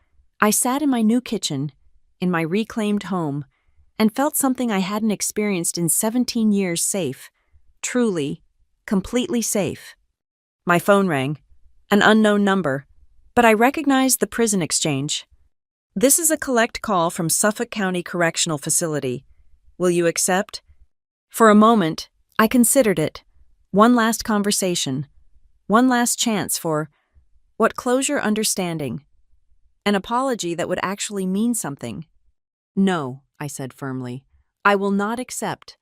I sat in my new kitchen, in my reclaimed home, and felt something I hadn't experienced in 17 years: safe. Truly, completely safe. My phone rang, an unknown number, but I recognized the prison exchange. "This is a collect call from Suffolk County Correctional Facility. Will you accept?" For a moment, I considered it. One last conversation. One last chance for, what closure, understanding. An apology that would actually mean something. "No," I said firmly. "I will not accept."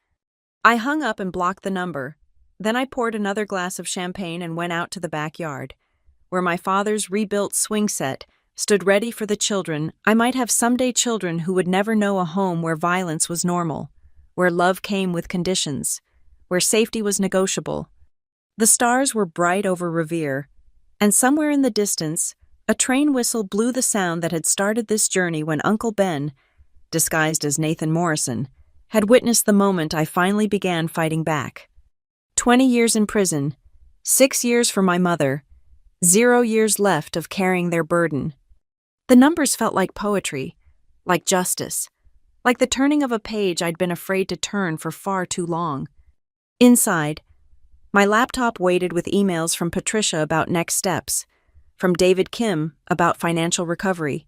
I hung up and blocked the number. Then I poured another glass of champagne and went out to the backyard, where my father's rebuilt swing set stood ready for the children. I might have someday children who would never know a home where violence was normal, where love came with conditions, where safety was negotiable. The stars were bright over Revere, and somewhere in the distance, a train whistle blew the sound that had started this journey when Uncle Ben, disguised as Nathan Morrison, had witnessed the moment I finally began fighting back. 20 years in prison, 6 years for my mother, 0 years left of carrying their burden. The numbers felt like poetry, like justice, like the turning of a page I'd been afraid to turn for far too long. Inside, my laptop waited with emails from Patricia about next steps, from David Kim about financial recovery,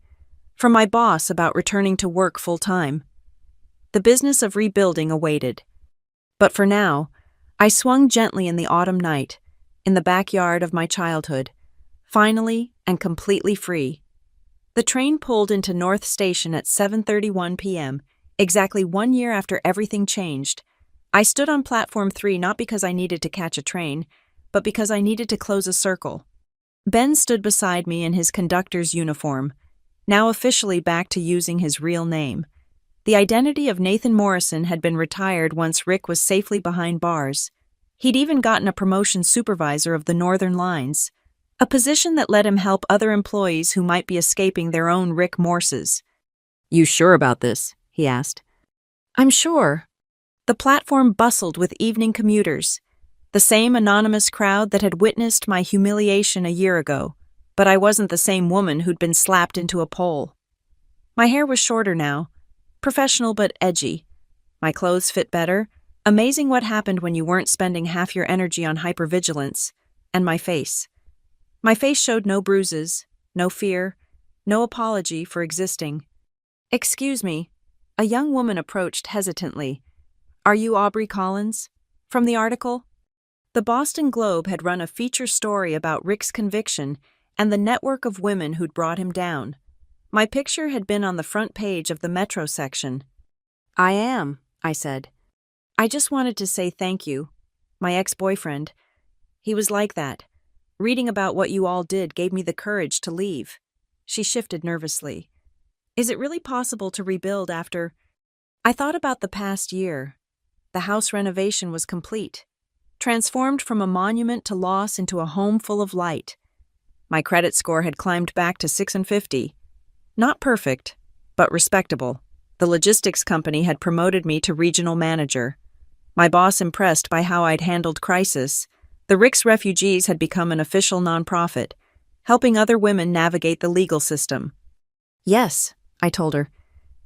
from my boss about returning to work full-time. The business of rebuilding awaited. But for now, I swung gently in the autumn night, in the backyard of my childhood, finally and completely free. The train pulled into North Station at 7:31 p.m., exactly 1 year after everything changed. I stood on platform 3 not because I needed to catch a train, but because I needed to close a circle. Ben stood beside me in his conductor's uniform, now officially back to using his real name. The identity of Nathan Morrison had been retired once Rick was safely behind bars. He'd even gotten a promotion supervisor of the Northern Lines, a position that let him help other employees who might be escaping their own Rick Morses. You sure about this? He asked. I'm sure. The platform bustled with evening commuters, the same anonymous crowd that had witnessed my humiliation a year ago, but I wasn't the same woman who'd been slapped into a pole. My hair was shorter now, professional but edgy. My clothes fit better. Amazing what happened when you weren't spending half your energy on hypervigilance. And my face. My face showed no bruises, no fear, no apology for existing. Excuse me. A young woman approached hesitantly. Are you Aubrey Collins? From the article? The Boston Globe had run a feature story about Rick's conviction and the network of women who'd brought him down. My picture had been on the front page of the Metro section. I am, I said. I just wanted to say thank you. My ex-boyfriend. He was like that. Reading about what you all did gave me the courage to leave. She shifted nervously. Is it really possible to rebuild after... I thought about the past year. The house renovation was complete, transformed from a monument to loss into a home full of light. My credit score had climbed back to 650. Not perfect, but respectable. The logistics company had promoted me to regional manager. My boss impressed by how I'd handled crisis. The Rick's Refugees had become an official nonprofit, helping other women navigate the legal system. Yes, I told her.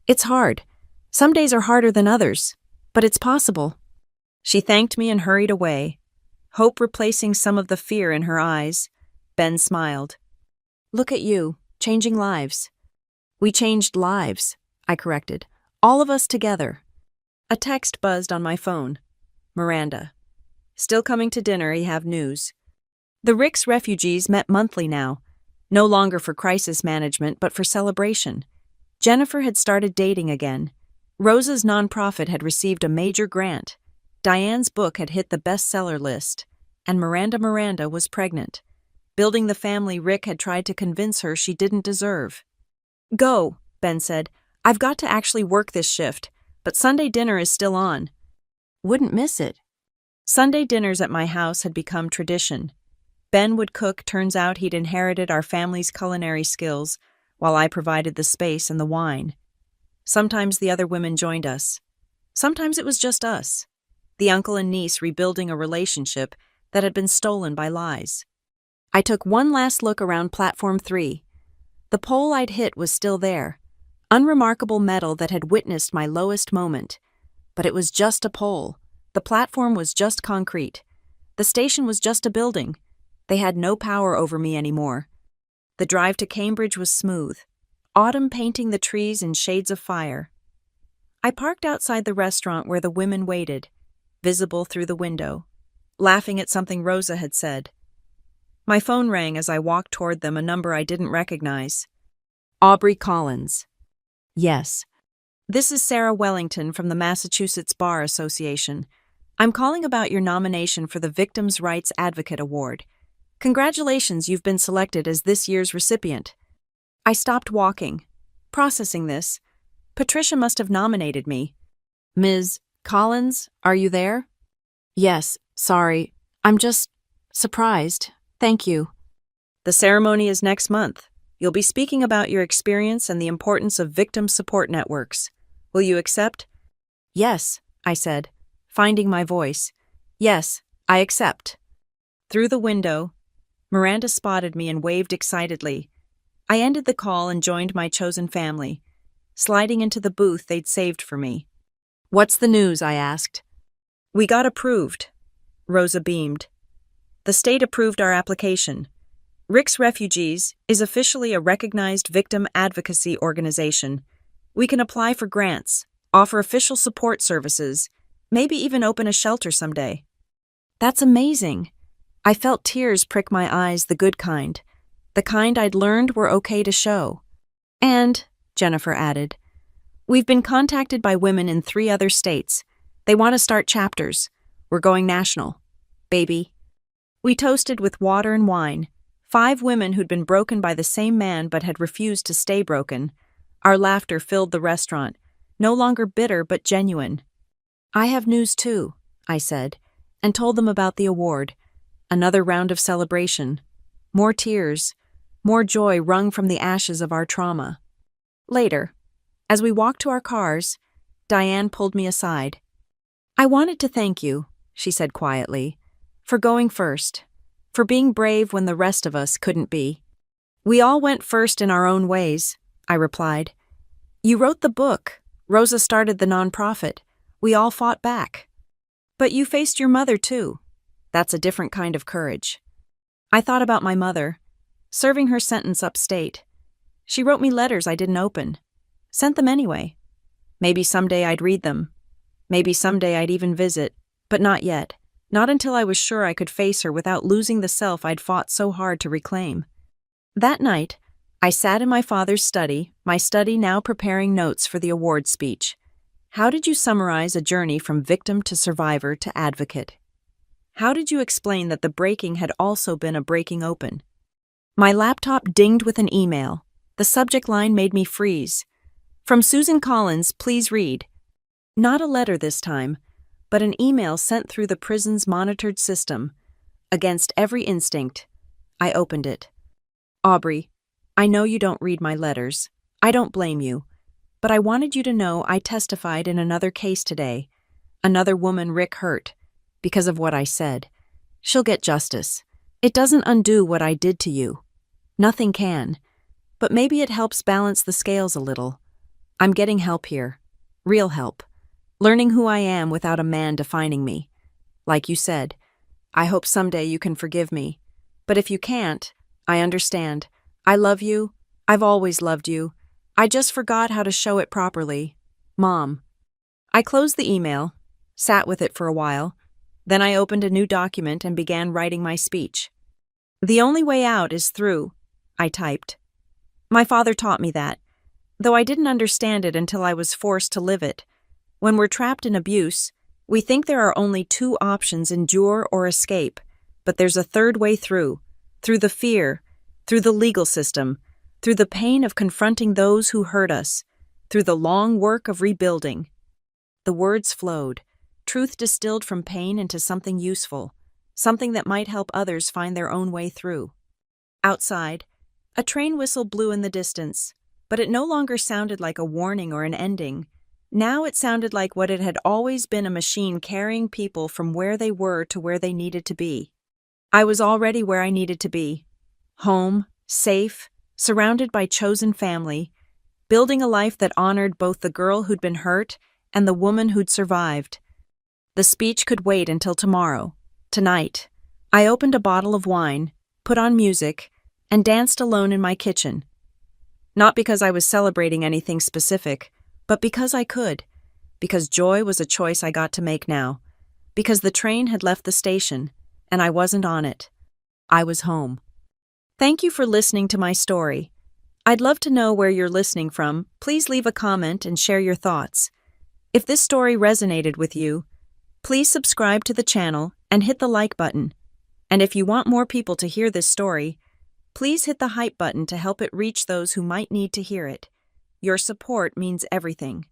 It's hard. Some days are harder than others, but it's possible. She thanked me and hurried away, hope replacing some of the fear in her eyes. Ben smiled. Look at you, changing lives. We changed lives, I corrected. All of us together. A text buzzed on my phone. Miranda. Still coming to dinner, you have news. The Rick's Refugees met monthly now, no longer for crisis management but for celebration. Jennifer had started dating again. Rosa's nonprofit had received a major grant. Diane's book had hit the bestseller list, and Miranda was pregnant, building the family Rick had tried to convince her she didn't deserve. Go, Ben said. I've got to actually work this shift, but Sunday dinner is still on. Wouldn't miss it. Sunday dinners at my house had become tradition. Ben would cook. Turns out he'd inherited our family's culinary skills, while I provided the space and the wine. Sometimes the other women joined us. Sometimes it was just us, the uncle and niece rebuilding a relationship that had been stolen by lies. I took one last look around Platform 3. The pole I'd hit was still there, unremarkable metal that had witnessed my lowest moment. But it was just a pole. The platform was just concrete. The station was just a building. They had no power over me anymore. The drive to Cambridge was smooth, autumn painting the trees in shades of fire. I parked outside the restaurant where the women waited, visible through the window, laughing at something Rosa had said. My phone rang as I walked toward them, a number I didn't recognize. Aubrey Collins. Yes. This is Sarah Wellington from the Massachusetts Bar Association. I'm calling about your nomination for the Victims' Rights Advocate Award. Congratulations, you've been selected as this year's recipient. I stopped walking, processing this. Patricia must have nominated me. Ms. Collins, are you there? Yes, sorry. I'm just surprised. Thank you. The ceremony is next month. You'll be speaking about your experience and the importance of victim support networks. Will you accept? Yes, I said, finding my voice. Yes, I accept. Through the window, Miranda spotted me and waved excitedly. I ended the call and joined my chosen family, sliding into the booth they'd saved for me. What's the news? I asked. We got approved. Rosa beamed. The state approved our application. Rick's Refugees is officially a recognized victim advocacy organization. We can apply for grants, offer official support services, maybe even open a shelter someday. That's amazing. I felt tears prick my eyes, the good kind. The kind I'd learned were okay to show. And, Jennifer added, we've been contacted by women in 3 other states. They want to start chapters. We're going national. Baby. We toasted with water and wine. 5 women who'd been broken by the same man but had refused to stay broken. Our laughter filled the restaurant, no longer bitter but genuine. I have news too, I said, and told them about the award. Another round of celebration. More tears. More joy wrung from the ashes of our trauma. Later. As we walked to our cars, Diane pulled me aside. "I wanted to thank you," she said quietly, "for going first, for being brave when the rest of us couldn't be." "We all went first in our own ways," I replied. "You wrote the book. Rosa started the nonprofit. We all fought back. But you faced your mother, too. That's a different kind of courage." I thought about my mother, serving her sentence upstate. She wrote me letters I didn't open. Sent them anyway. Maybe someday I'd read them. Maybe someday I'd even visit, but not yet. Not until I was sure I could face her without losing the self I'd fought so hard to reclaim. That night, I sat in my father's study, my study now preparing notes for the award speech. How did you summarize a journey from victim to survivor to advocate? How did you explain that the breaking had also been a breaking open? My laptop dinged with an email. The subject line made me freeze. "From Susan Collins, please read." Not a letter this time, but an email sent through the prison's monitored system. Against every instinct, I opened it. "Aubrey, I know you don't read my letters. I don't blame you. But I wanted you to know I testified in another case today. Another woman Rick hurt. Because of what I said. She'll get justice. It doesn't undo what I did to you. Nothing can. But maybe it helps balance the scales a little. I'm getting help here. Real help. Learning who I am without a man defining me. Like you said, I hope someday you can forgive me. But if you can't, I understand. I love you. I've always loved you. I just forgot how to show it properly. Mom." I closed the email, sat with it for a while. Then I opened a new document and began writing my speech. "The only way out is through," I typed. My father taught me that, though I didn't understand it until I was forced to live it. When we're trapped in abuse, we think there are only two options: endure or escape. But there's a third way through the fear, through the legal system, through the pain of confronting those who hurt us, through the long work of rebuilding. The words flowed, truth distilled from pain into something useful, something that might help others find their own way through. Outside, a train whistle blew in the distance, but it no longer sounded like a warning or an ending. Now it sounded like what it had always been: a machine carrying people from where they were to where they needed to be. I was already where I needed to be. Home, safe, surrounded by chosen family, building a life that honored both the girl who'd been hurt and the woman who'd survived. The speech could wait until tomorrow, tonight. I opened a bottle of wine, put on music, and danced alone in my kitchen. Not because I was celebrating anything specific, but because I could. Because joy was a choice I got to make now. Because the train had left the station, and I wasn't on it. I was home. Thank you for listening to my story. I'd love to know where you're listening from. Please leave a comment and share your thoughts. If this story resonated with you, please subscribe to the channel and hit the like button. And if you want more people to hear this story, please hit the hype button to help it reach those who might need to hear it. Your support means everything.